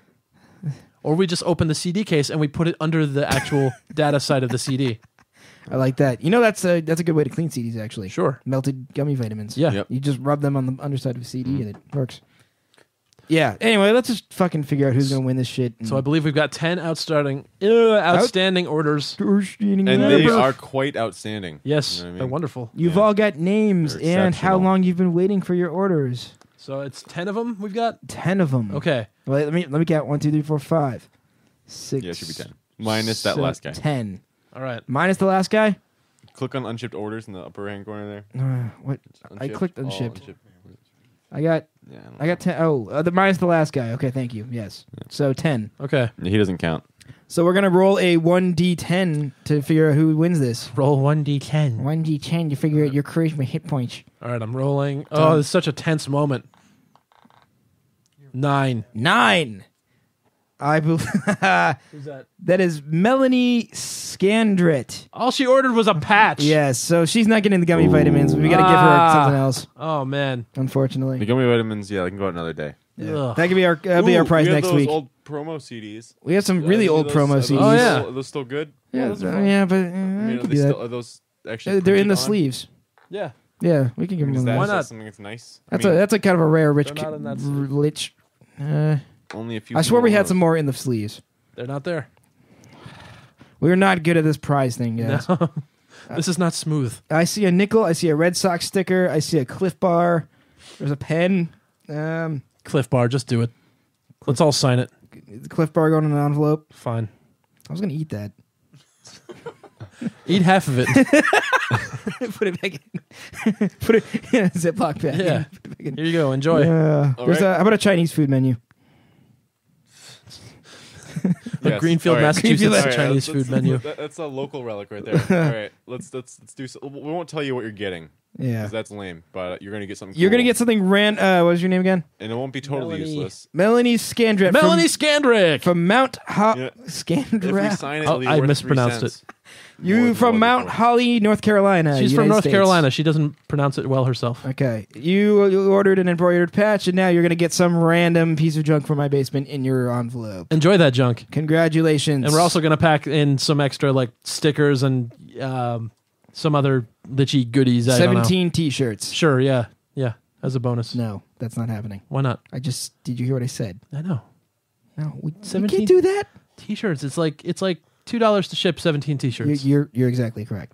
Or we just open the CD case and we put it under the actual data side of the CD. I like that. That's a good way to clean CDs, actually. Sure. Melted gummy vitamins. Yeah. Yep. You just rub them on the underside of a CD and it works. Yeah. Anyway, let's just fucking figure out who's going to win this shit. So I believe we've got 10 outstanding orders. And they are quite outstanding. Yes, you know what I mean? they're wonderful. You've all got names They're and how long you've been waiting for your orders. So it's 10 of them we've got? 10 of them. Okay. Well, let me count. 1, 2, 3, 4, 5, 6. Yeah, it should be 10. Minus that last guy. 10. All right. Minus the last guy? Click on unshipped orders in the upper hand corner there. What? I clicked unshipped. Unshipped. I got 10. Oh, minus the last guy. Okay, thank you. Yes. So 10. Okay. He doesn't count. So we're going to roll a 1d10 to figure out who wins this. Roll 1d10. 1d10 to figure out your charisma hit points. All right, I'm rolling. Oh, it's such a tense moment. 9. 9. I believe Who's that? that is Melanie Scandret. All she ordered was a patch. Yes, so she's not getting the gummy vitamins. We got to give her something else. Oh man, unfortunately. The gummy vitamins, they can go out another day. Yeah. That could be our prize we have next those week. Old promo CDs. We have some really old promo CDs. Oh yeah, are those still good? Yeah, those but are those actually? they're in the on? sleeves. Yeah, yeah, we can give them. Why not? Something that's nice. That's a kind of a rare rich Lich. Only a few. I swear we had some more in the sleeves. They're not there. We're not good at this prize thing, guys. No. This is not smooth. I see a nickel. I see a Red Sox sticker. I see a Cliff Bar. There's a pen. Cliff Bar, just do it. Let's all sign it. Cliff Bar going in an envelope. Fine. I was going to eat that. Eat half of it. Put it back in. Put it in a Ziploc bag. Yeah. Here you go. Enjoy. How about a Chinese food menu? Greenfield, Massachusetts Chinese food menu. That's a local relic right there. All right, let's do. We won't tell you what you're getting. Yeah, because that's lame. But you're gonna get something. You're gonna get something what was your name again? And it won't be totally useless. Melanie Scandret. Melanie Scandrick from Mount Scandret. If we sign it, I mispronounced it. You from Mount Holly, North Carolina. She's United from North States. Carolina. She doesn't pronounce it well herself. Okay. You ordered an embroidered patch, and now you're going to get some random piece of junk from my basement in your envelope. Enjoy that junk. Congratulations. And we're also going to pack in some extra like stickers and some other Lichy goodies. 17 T-shirts. Sure, yeah. Yeah, as a bonus. No, that's not happening. Why not? Did you hear what I said? I know. No, we can't do that. T-shirts. It's like $2 to ship 17 T-shirts. You're exactly correct.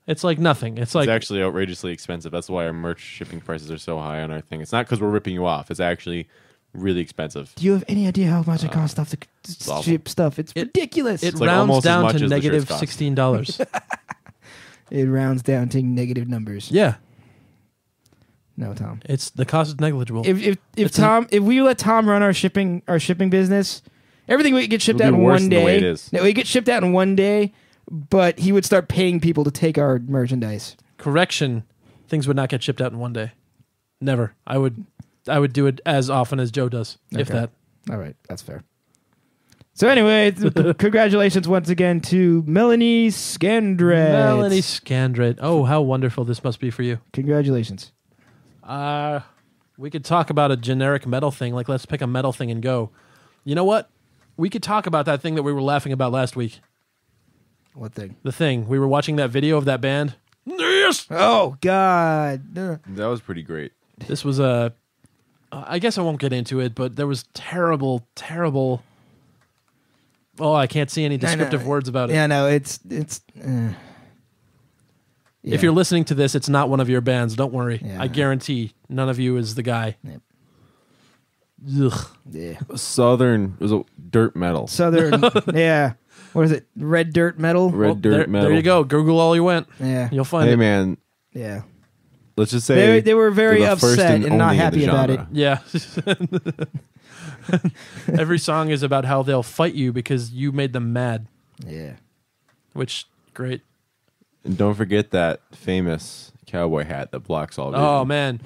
It's like nothing. It's actually outrageously expensive. That's why our merch shipping prices are so high on our thing. It's not because we're ripping you off. It's actually really expensive. Do you have any idea how much it costs to ship stuff? It's ridiculous. It rounds down to negative $16. It rounds down to negative numbers. Yeah. No, Tom. The cost is negligible. If we let Tom run our shipping business, everything would get shipped out in one day. It would get shipped out in one day, but he would start paying people to take our merchandise. Correction, things would not get shipped out in one day. Never. I would do it as often as Joe does, if that. All right, that's fair. So anyway, congratulations once again to Melanie Scandret. Melanie Scandret. Oh, how wonderful this must be for you. Congratulations. We could talk about a generic metal thing. Like, let's pick a metal thing and go. You know what? We could talk about that thing that we were laughing about last week. What thing? The thing. We were watching that video of that band. Yes! Oh, God. That was pretty great. This was I guess I won't get into it, but there was terrible... Oh, I can't see any descriptive words about it. Yeah, no, it's If you're listening to this, it's not one of your bands. Don't worry. Yeah. I guarantee none of you is the guy. Yep. Ugh. Yeah. Southern was a dirt metal. Southern, yeah. What is it? Red dirt metal? Dirt metal. There you go. Google all you want. Yeah. You'll find it. Hey, man. Yeah. Let's just say they were very upset and not happy about it. Yeah. Every song is about how they'll fight you because you made them mad. Yeah. Which, great. And don't forget that famous cowboy hat that blocks all vision. Oh, man.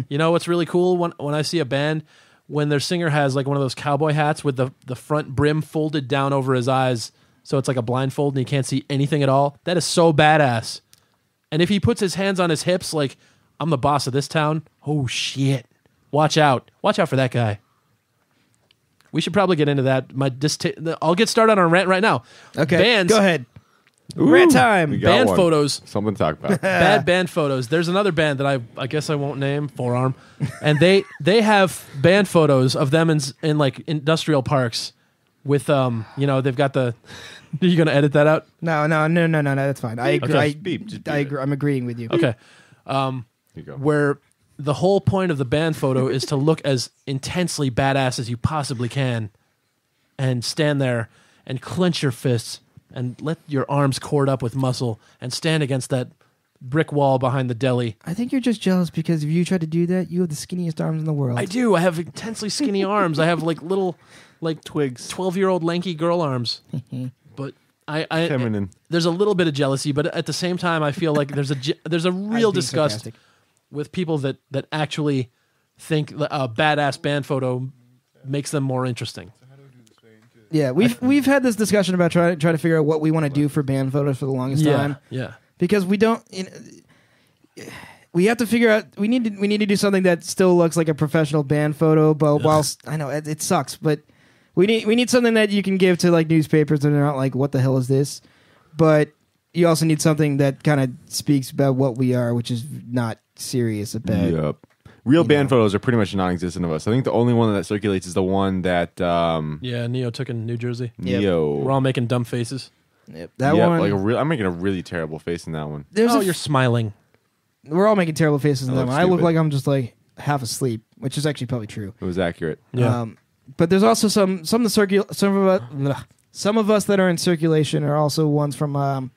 You know what's really cool? When I see a band, when their singer has like one of those cowboy hats with the front brim folded down over his eyes, so it's like a blindfold and he can't see anything at all. That is so badass. And if he puts his hands on his hips like, I'm the boss of this town, oh, shit. Watch out. Watch out for that guy. We should probably get into that. I'll get started on a rant right now. Okay, Bands. go ahead. Ooh, rant time. Band photos. Something to talk about. Bad band photos. There's another band that I guess I won't name, Forearm, and they have band photos of them in like industrial parks with they've got the. Are you gonna edit that out? No, that's fine. I agree. Okay. Just beep I agree. I'm agreeing with you. Okay. Here you go. Where the whole point of the band photo is to look as intensely badass as you possibly can and stand there and clench your fists and let your arms cord up with muscle and stand against that brick wall behind the deli. I think you're just jealous because if you try to do that, you have the skinniest arms in the world. I do. I have intensely skinny arms. I have like little like twigs, 12-year-old lanky girl arms. But feminine. There's a little bit of jealousy, but at the same time, I feel like there's a real disgust sarcastic. with people that actually think a badass band photo makes them more interesting. Yeah, we've had this discussion about trying to figure out what we want to do for band photos for the longest time. Yeah. Because we don't. We have to figure out. We need to do something that still looks like a professional band photo, but whilst I know it sucks, but we need something that you can give to like newspapers and they're not like, what the hell is this? But you also need something that kind of speaks about what we are, which is not serious about. Yep. Real band photos are pretty much non-existent of us. I think the only one that circulates is the one that Neo took in New Jersey. Neo. We're all making dumb faces. Yep. That one. Like I'm making a really terrible face in that one. You're smiling. We're all making terrible faces in that one. I look stupid. like I'm just like half asleep, which is actually probably true. It was accurate. Yeah. But there's also some of us that are in circulation are also ones from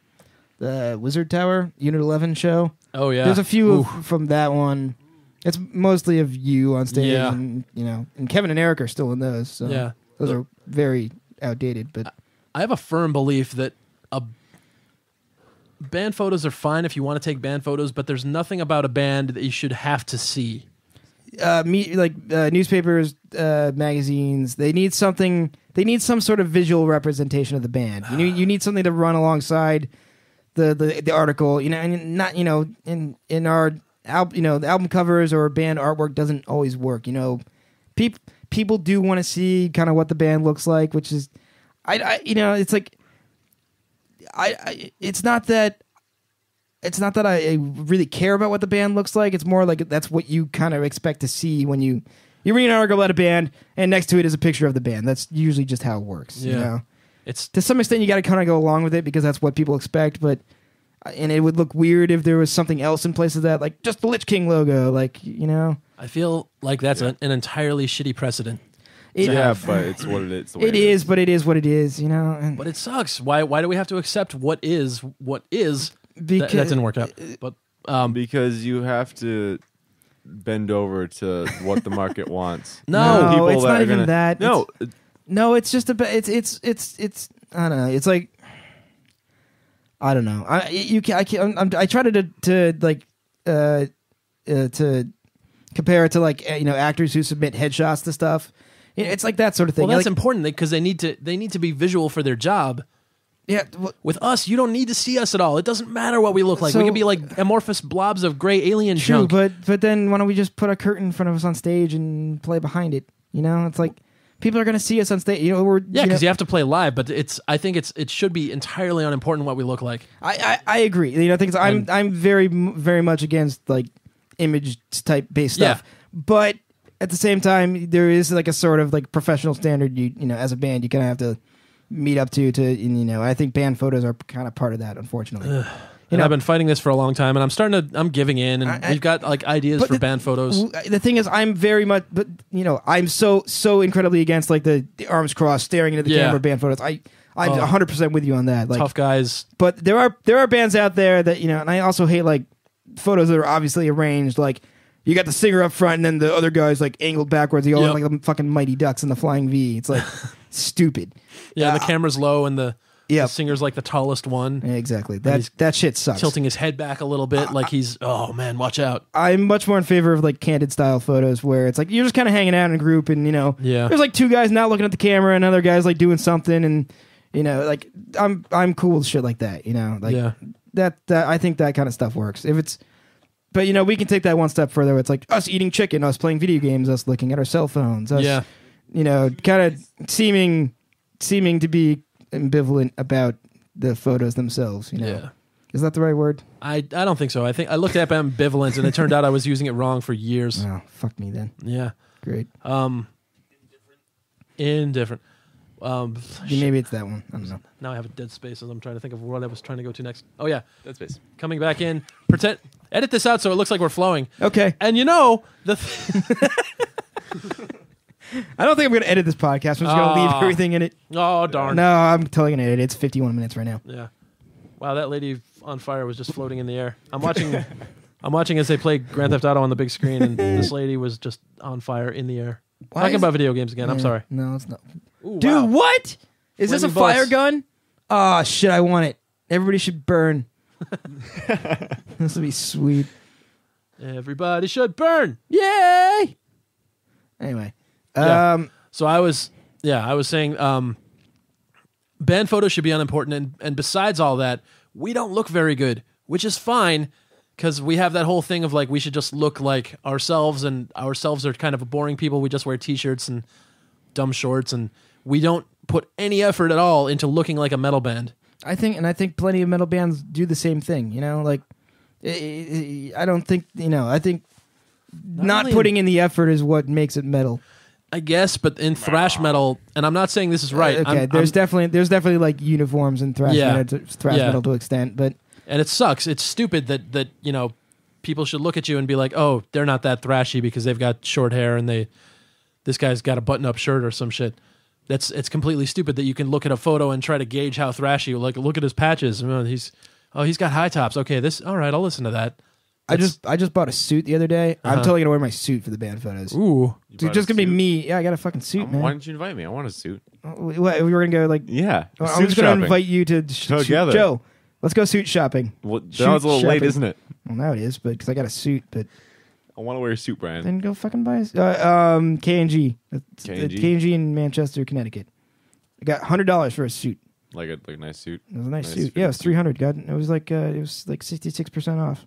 the Wizard Tower Unit 11 show. Oh yeah. There's a few from that one. It's mostly of you on stage, Yeah. and and Kevin and Eric are still in those. So Yeah. those are very outdated. But I have a firm belief that band photos are fine if you want to take band photos, but there's nothing about a band that you should have to see. Newspapers, magazines, they need something. They need some sort of visual representation of the band. You need something to run alongside the article. And not in our the album covers or band artwork doesn't always work. People do want to see kind of what the band looks like, which is, it's like, it's not that I really care about what the band looks like. It's more like that's what you kind of expect to see when you read an article about a band and next to it is a picture of the band. That's usually just how it works. Yeah. It's to some extent you got to kind of go along with it because that's what people expect, but. And it would look weird if there was something else in place of that, like just the Lich King logo, I feel like that's an entirely shitty precedent. But it's what it is. It is, but it is what it is, But it sucks. Why do we have to accept what is? Because that didn't work out. But because you have to bend over to what the market wants. No, No, it's not even that. No, No, it's just it's I don't know. It's like I don't know. I tried to compare it to actors who submit headshots to stuff. It's like that sort of thing. Well, that's important because they need to be visual for their job. Yeah. With us, you don't need to see us at all. It doesn't matter what we look like. So- We can be like amorphous blobs of gray alien True, junk. but then why don't we just put a curtain in front of us on stage and play behind it? It's like people are going to see us on stage. Because you have to play live. But I think it should be entirely unimportant what we look like. I agree. I'm very very much against like image type based stuff, but at the same time, there is like a sort of like professional standard. You as a band, you kind of have to meet up to. I think band photos are kind of part of that, unfortunately. I've been fighting this for a long time, and I'm giving in, and we've got like ideas for band photos. The thing is, I'm very much, but I'm so incredibly against like the arms crossed, staring into the camera band photos. I'm 100% with you on that. Like tough guys. But there are bands out there that and I also hate like photos that are obviously arranged. Like you got the singer up front, and then the other guy's like angled backwards. They all look like the fucking Mighty Ducks in the Flying V. It's like stupid. Yeah, the camera's low, and the singer's like the tallest one. Yeah, exactly. That shit sucks. Tilting his head back a little bit, like he's oh man, watch out. I'm much more in favor of like candid style photos where it's like you're just kind of hanging out in a group, and there's like two guys not looking at the camera, and another guy's like doing something, and like I'm cool with shit like that. That I think that kind of stuff works. But we can take that one step further. It's like us eating chicken, us playing video games, us looking at our cell phones, us, kind of seeming to be ambivalent about the photos themselves. Yeah. Is that the right word? I don't think so. I think I looked up ambivalence, and it turned out I was using it wrong for years. Oh, fuck me then. Yeah. Great. Indifferent. Maybe it's that one. I don't know. Now I have a dead space as I'm trying to think of what I was trying to go to next. Oh yeah, dead space. Coming back in. Edit this out so it looks like we're flowing. Okay. And I don't think I'm going to edit this podcast. I'm just going to leave everything in it. Oh darn. No, I'm totally going to edit it. It's 51 minutes right now. Yeah. Wow, that lady on fire was just floating in the air. I'm watching as they play Grand Theft Auto on the big screen, and this lady was just on fire in the air. Talking about video games again. I'm sorry. No, it's not. Ooh, Dude, wow. what? Is this a Flaming fire bullets. gun? Oh, shit, I want it. Everybody should burn. This will be sweet. Everybody should burn. Yay! Anyway. Yeah. So I was saying band photos should be unimportant. And besides all that, we don't look very good, which is fine because we have that whole thing of like we should just look like ourselves, and ourselves are kind of boring people. We just wear T-shirts and dumb shorts, and we don't put any effort at all into looking like a metal band. I think plenty of metal bands do the same thing, you know? Like, I don't think, you know, I think not really putting in the effort is what makes it metal. I guess, but in thrash metal, and I'm not saying this is right. Okay, there's definitely like uniforms in thrash metal to extent, but and it sucks. It's stupid that you know people should look at you and be like, oh, they're not that thrashy because they've got short hair and this guy's got a button-up shirt or some shit. It's completely stupid that you can look at a photo and try to gauge how thrashy. Like, look at his patches. He's got high tops. Okay, all right, I'll listen to that. I just bought a suit the other day. I'm totally gonna wear my suit for the band photos. Ooh, it's just gonna be me. Yeah, I got a fucking suit, man. Why didn't you invite me? I want a suit. What, we were gonna go like I'm just gonna invite you to Together. Joe. Let's go suit shopping. Well, that was a little late, isn't it? Well, now it is, but because I got a suit, but. I want to wear a suit, Brian. Then go fucking buy K&G. K&G in Manchester, Connecticut. I got $100 for a suit. Like a nice suit. It was a nice suit. Yeah, it was $300. God, it was like 66% off.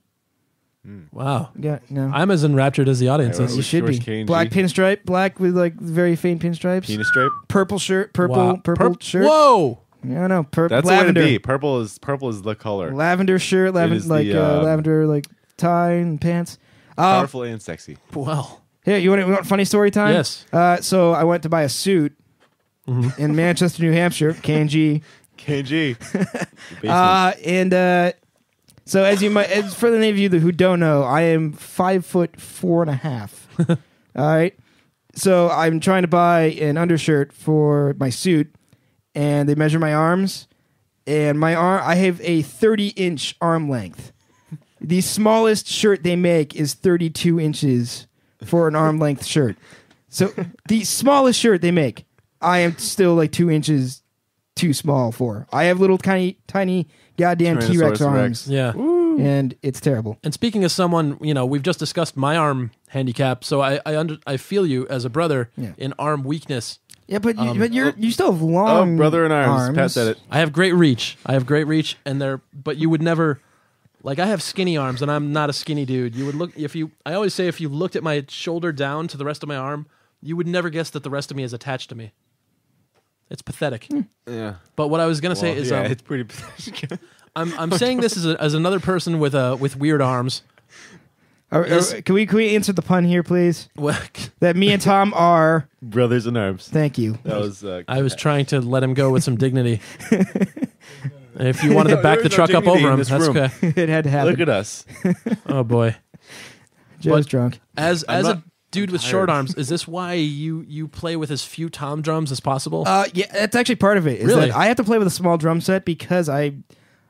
Wow. Yeah, no. I'm as enraptured as the audience is. You should be. K&G? Black pinstripe, black with like very faint pinstripes. Penis stripe. Purple shirt, purple Wow. shirt. Whoa. Yeah, no, That's lavender. the way to be. Purple is the color. Lavender shirt, lavender like tie and pants. Powerful and sexy. Well. Here, you want a funny story time? Yes. So I went to buy a suit in Manchester, New Hampshire, K&G. K&G. So as for the of you who don't know, I am 5'4.5". All right. So I'm trying to buy an undershirt for my suit, and they measure my arms, and I have a 30-inch arm length. The smallest shirt they make is 32 inches for an arm length shirt. So the smallest shirt they make, I am still like 2 inches too small for. I have little tiny goddamn T-Rex arms. Yeah. And it's terrible. And speaking of someone, you know, we've just discussed my arm handicap, so I feel you as a brother in arm weakness. Yeah, but you still have long brother in arms. Pat said it. I have great reach, and but you would never. Like, I have skinny arms, and I'm not a skinny dude. You would look I always say if you looked at my shoulder down to the rest of my arm, you would never guess that the rest of me is attached to me. It's pathetic. Yeah. But what I was gonna say is, it's pretty pathetic. I'm saying this as another person with weird arms. Can we answer the pun here, please? That me and Tom are brothers in arms. Thank you. That was. I was trying to let him go with some dignity. And if you wanted to back the truck up over him, that's okay. It had to happen. Look at us. Oh boy, Joe's drunk. As a dude with short arms, is this why you play with as few tom drums as possible? Yeah, that's actually part of it. Really? That I have to play with a small drum set because I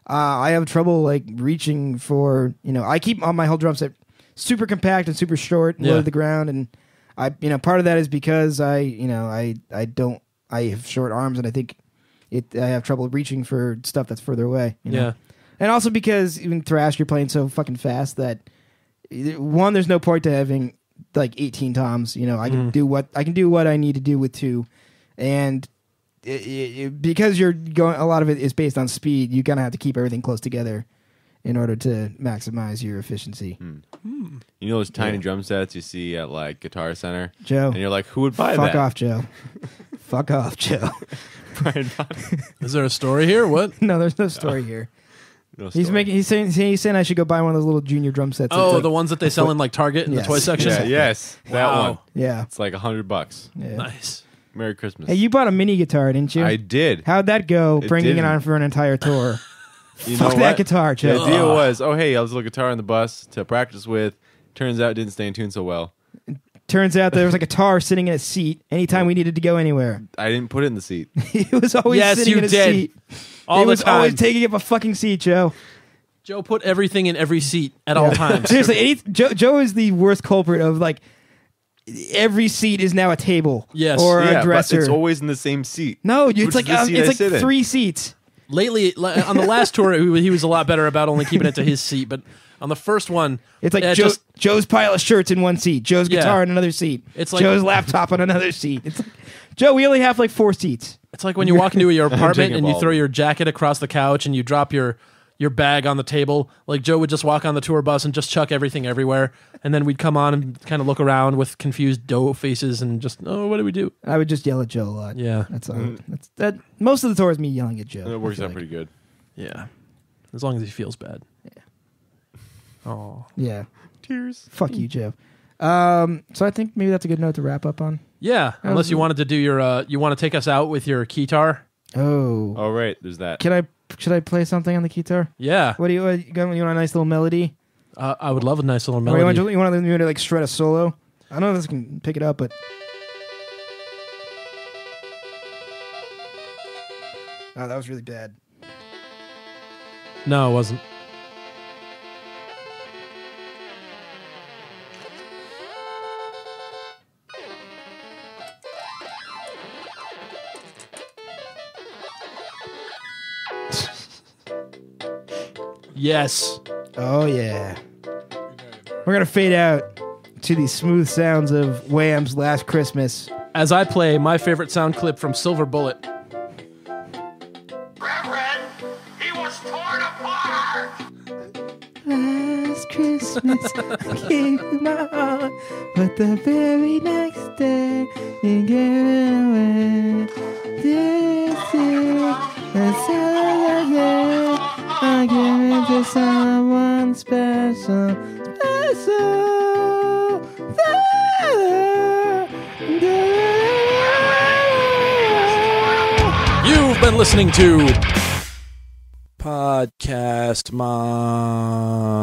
have trouble like reaching for, you know, I keep my whole drum set super compact and super short and low to the ground, and part of that is because I have short arms, and I think I have trouble reaching for stuff that's further away. You know? Yeah. And also because even thrash, you're playing so fucking fast that one, there's no point to having like 18 toms. You know, I can do what I need to do with two, and because you're going, a lot of it is based on speed. You're gonna have to keep everything close together in order to maximize your efficiency. You know those tiny drum sets you see at like Guitar Center, Joe, and you're like, who would buy that? Fuck off, Joe. Fuck off, Joe. Brian, is there a story here? What? No, there's no story here. No story. He's saying I should go buy one of those little junior drum sets. Oh, the ones that they sell in like Target in the toy section. Yeah, yes, that one. Yeah, it's like $100. Yeah. Nice. Merry Christmas. Hey, you bought a mini guitar, didn't you? I did. How'd that go? Bringing it on for an entire tour. Fuck that guitar, Joe. The deal was, I was a little guitar on the bus to practice with. Turns out it didn't stay in tune so well. Turns out there was a guitar sitting in a seat anytime we needed to go anywhere. I didn't put it in the seat. It was always sitting in a seat. All it was the time. always taking up a fucking seat, Joe. Joe put everything in every seat at all times. Seriously, Joe is the worst culprit of like every seat is now a table. Yes. Or a dresser. But it's always in the same seat. No, it's like 3 seats. Lately, on the last tour, he was a lot better about only keeping it to his seat, but on the first one, it's like Joe's pile of shirts in one seat, Joe's guitar in another seat, it's like Joe's laptop on another seat. It's like, Joe, we only have like 4 seats. It's like when you walk into your apartment and you throw your jacket across the couch and you drop your bag on the table. Like Joe would just walk on the tour bus and just chuck everything everywhere, and then we'd come on and kind of look around with confused dough faces and just, what do we do? I would just yell at Joe a lot. Yeah, that's all. That most of the tour is me yelling at Joe. It works out pretty good. Yeah, as long as he feels bad. Yeah. Oh. Yeah. Tears. Fuck you, Joe. So I think maybe that's a good note to wrap up on. Yeah, unless you wanted to do your, you want to take us out with your keytar. Oh. Oh, right. There's that. Should I play something on the keytar? Yeah. What do you want a nice little melody? I would love a nice little melody. You want to like shred a solo? I don't know if this can pick it up, but oh, that was really bad. No, it wasn't. Yes. Oh, yeah. We're going to fade out to the smooth sounds of Wham's Last Christmas. As I play my favorite sound clip from Silver Bullet. Reverend, he was torn apart! Last Christmas, I gave you my heart, but the very next day, you gave it away. This is a celebration. I give it to someone special. You've been listening to Podcast Mosh.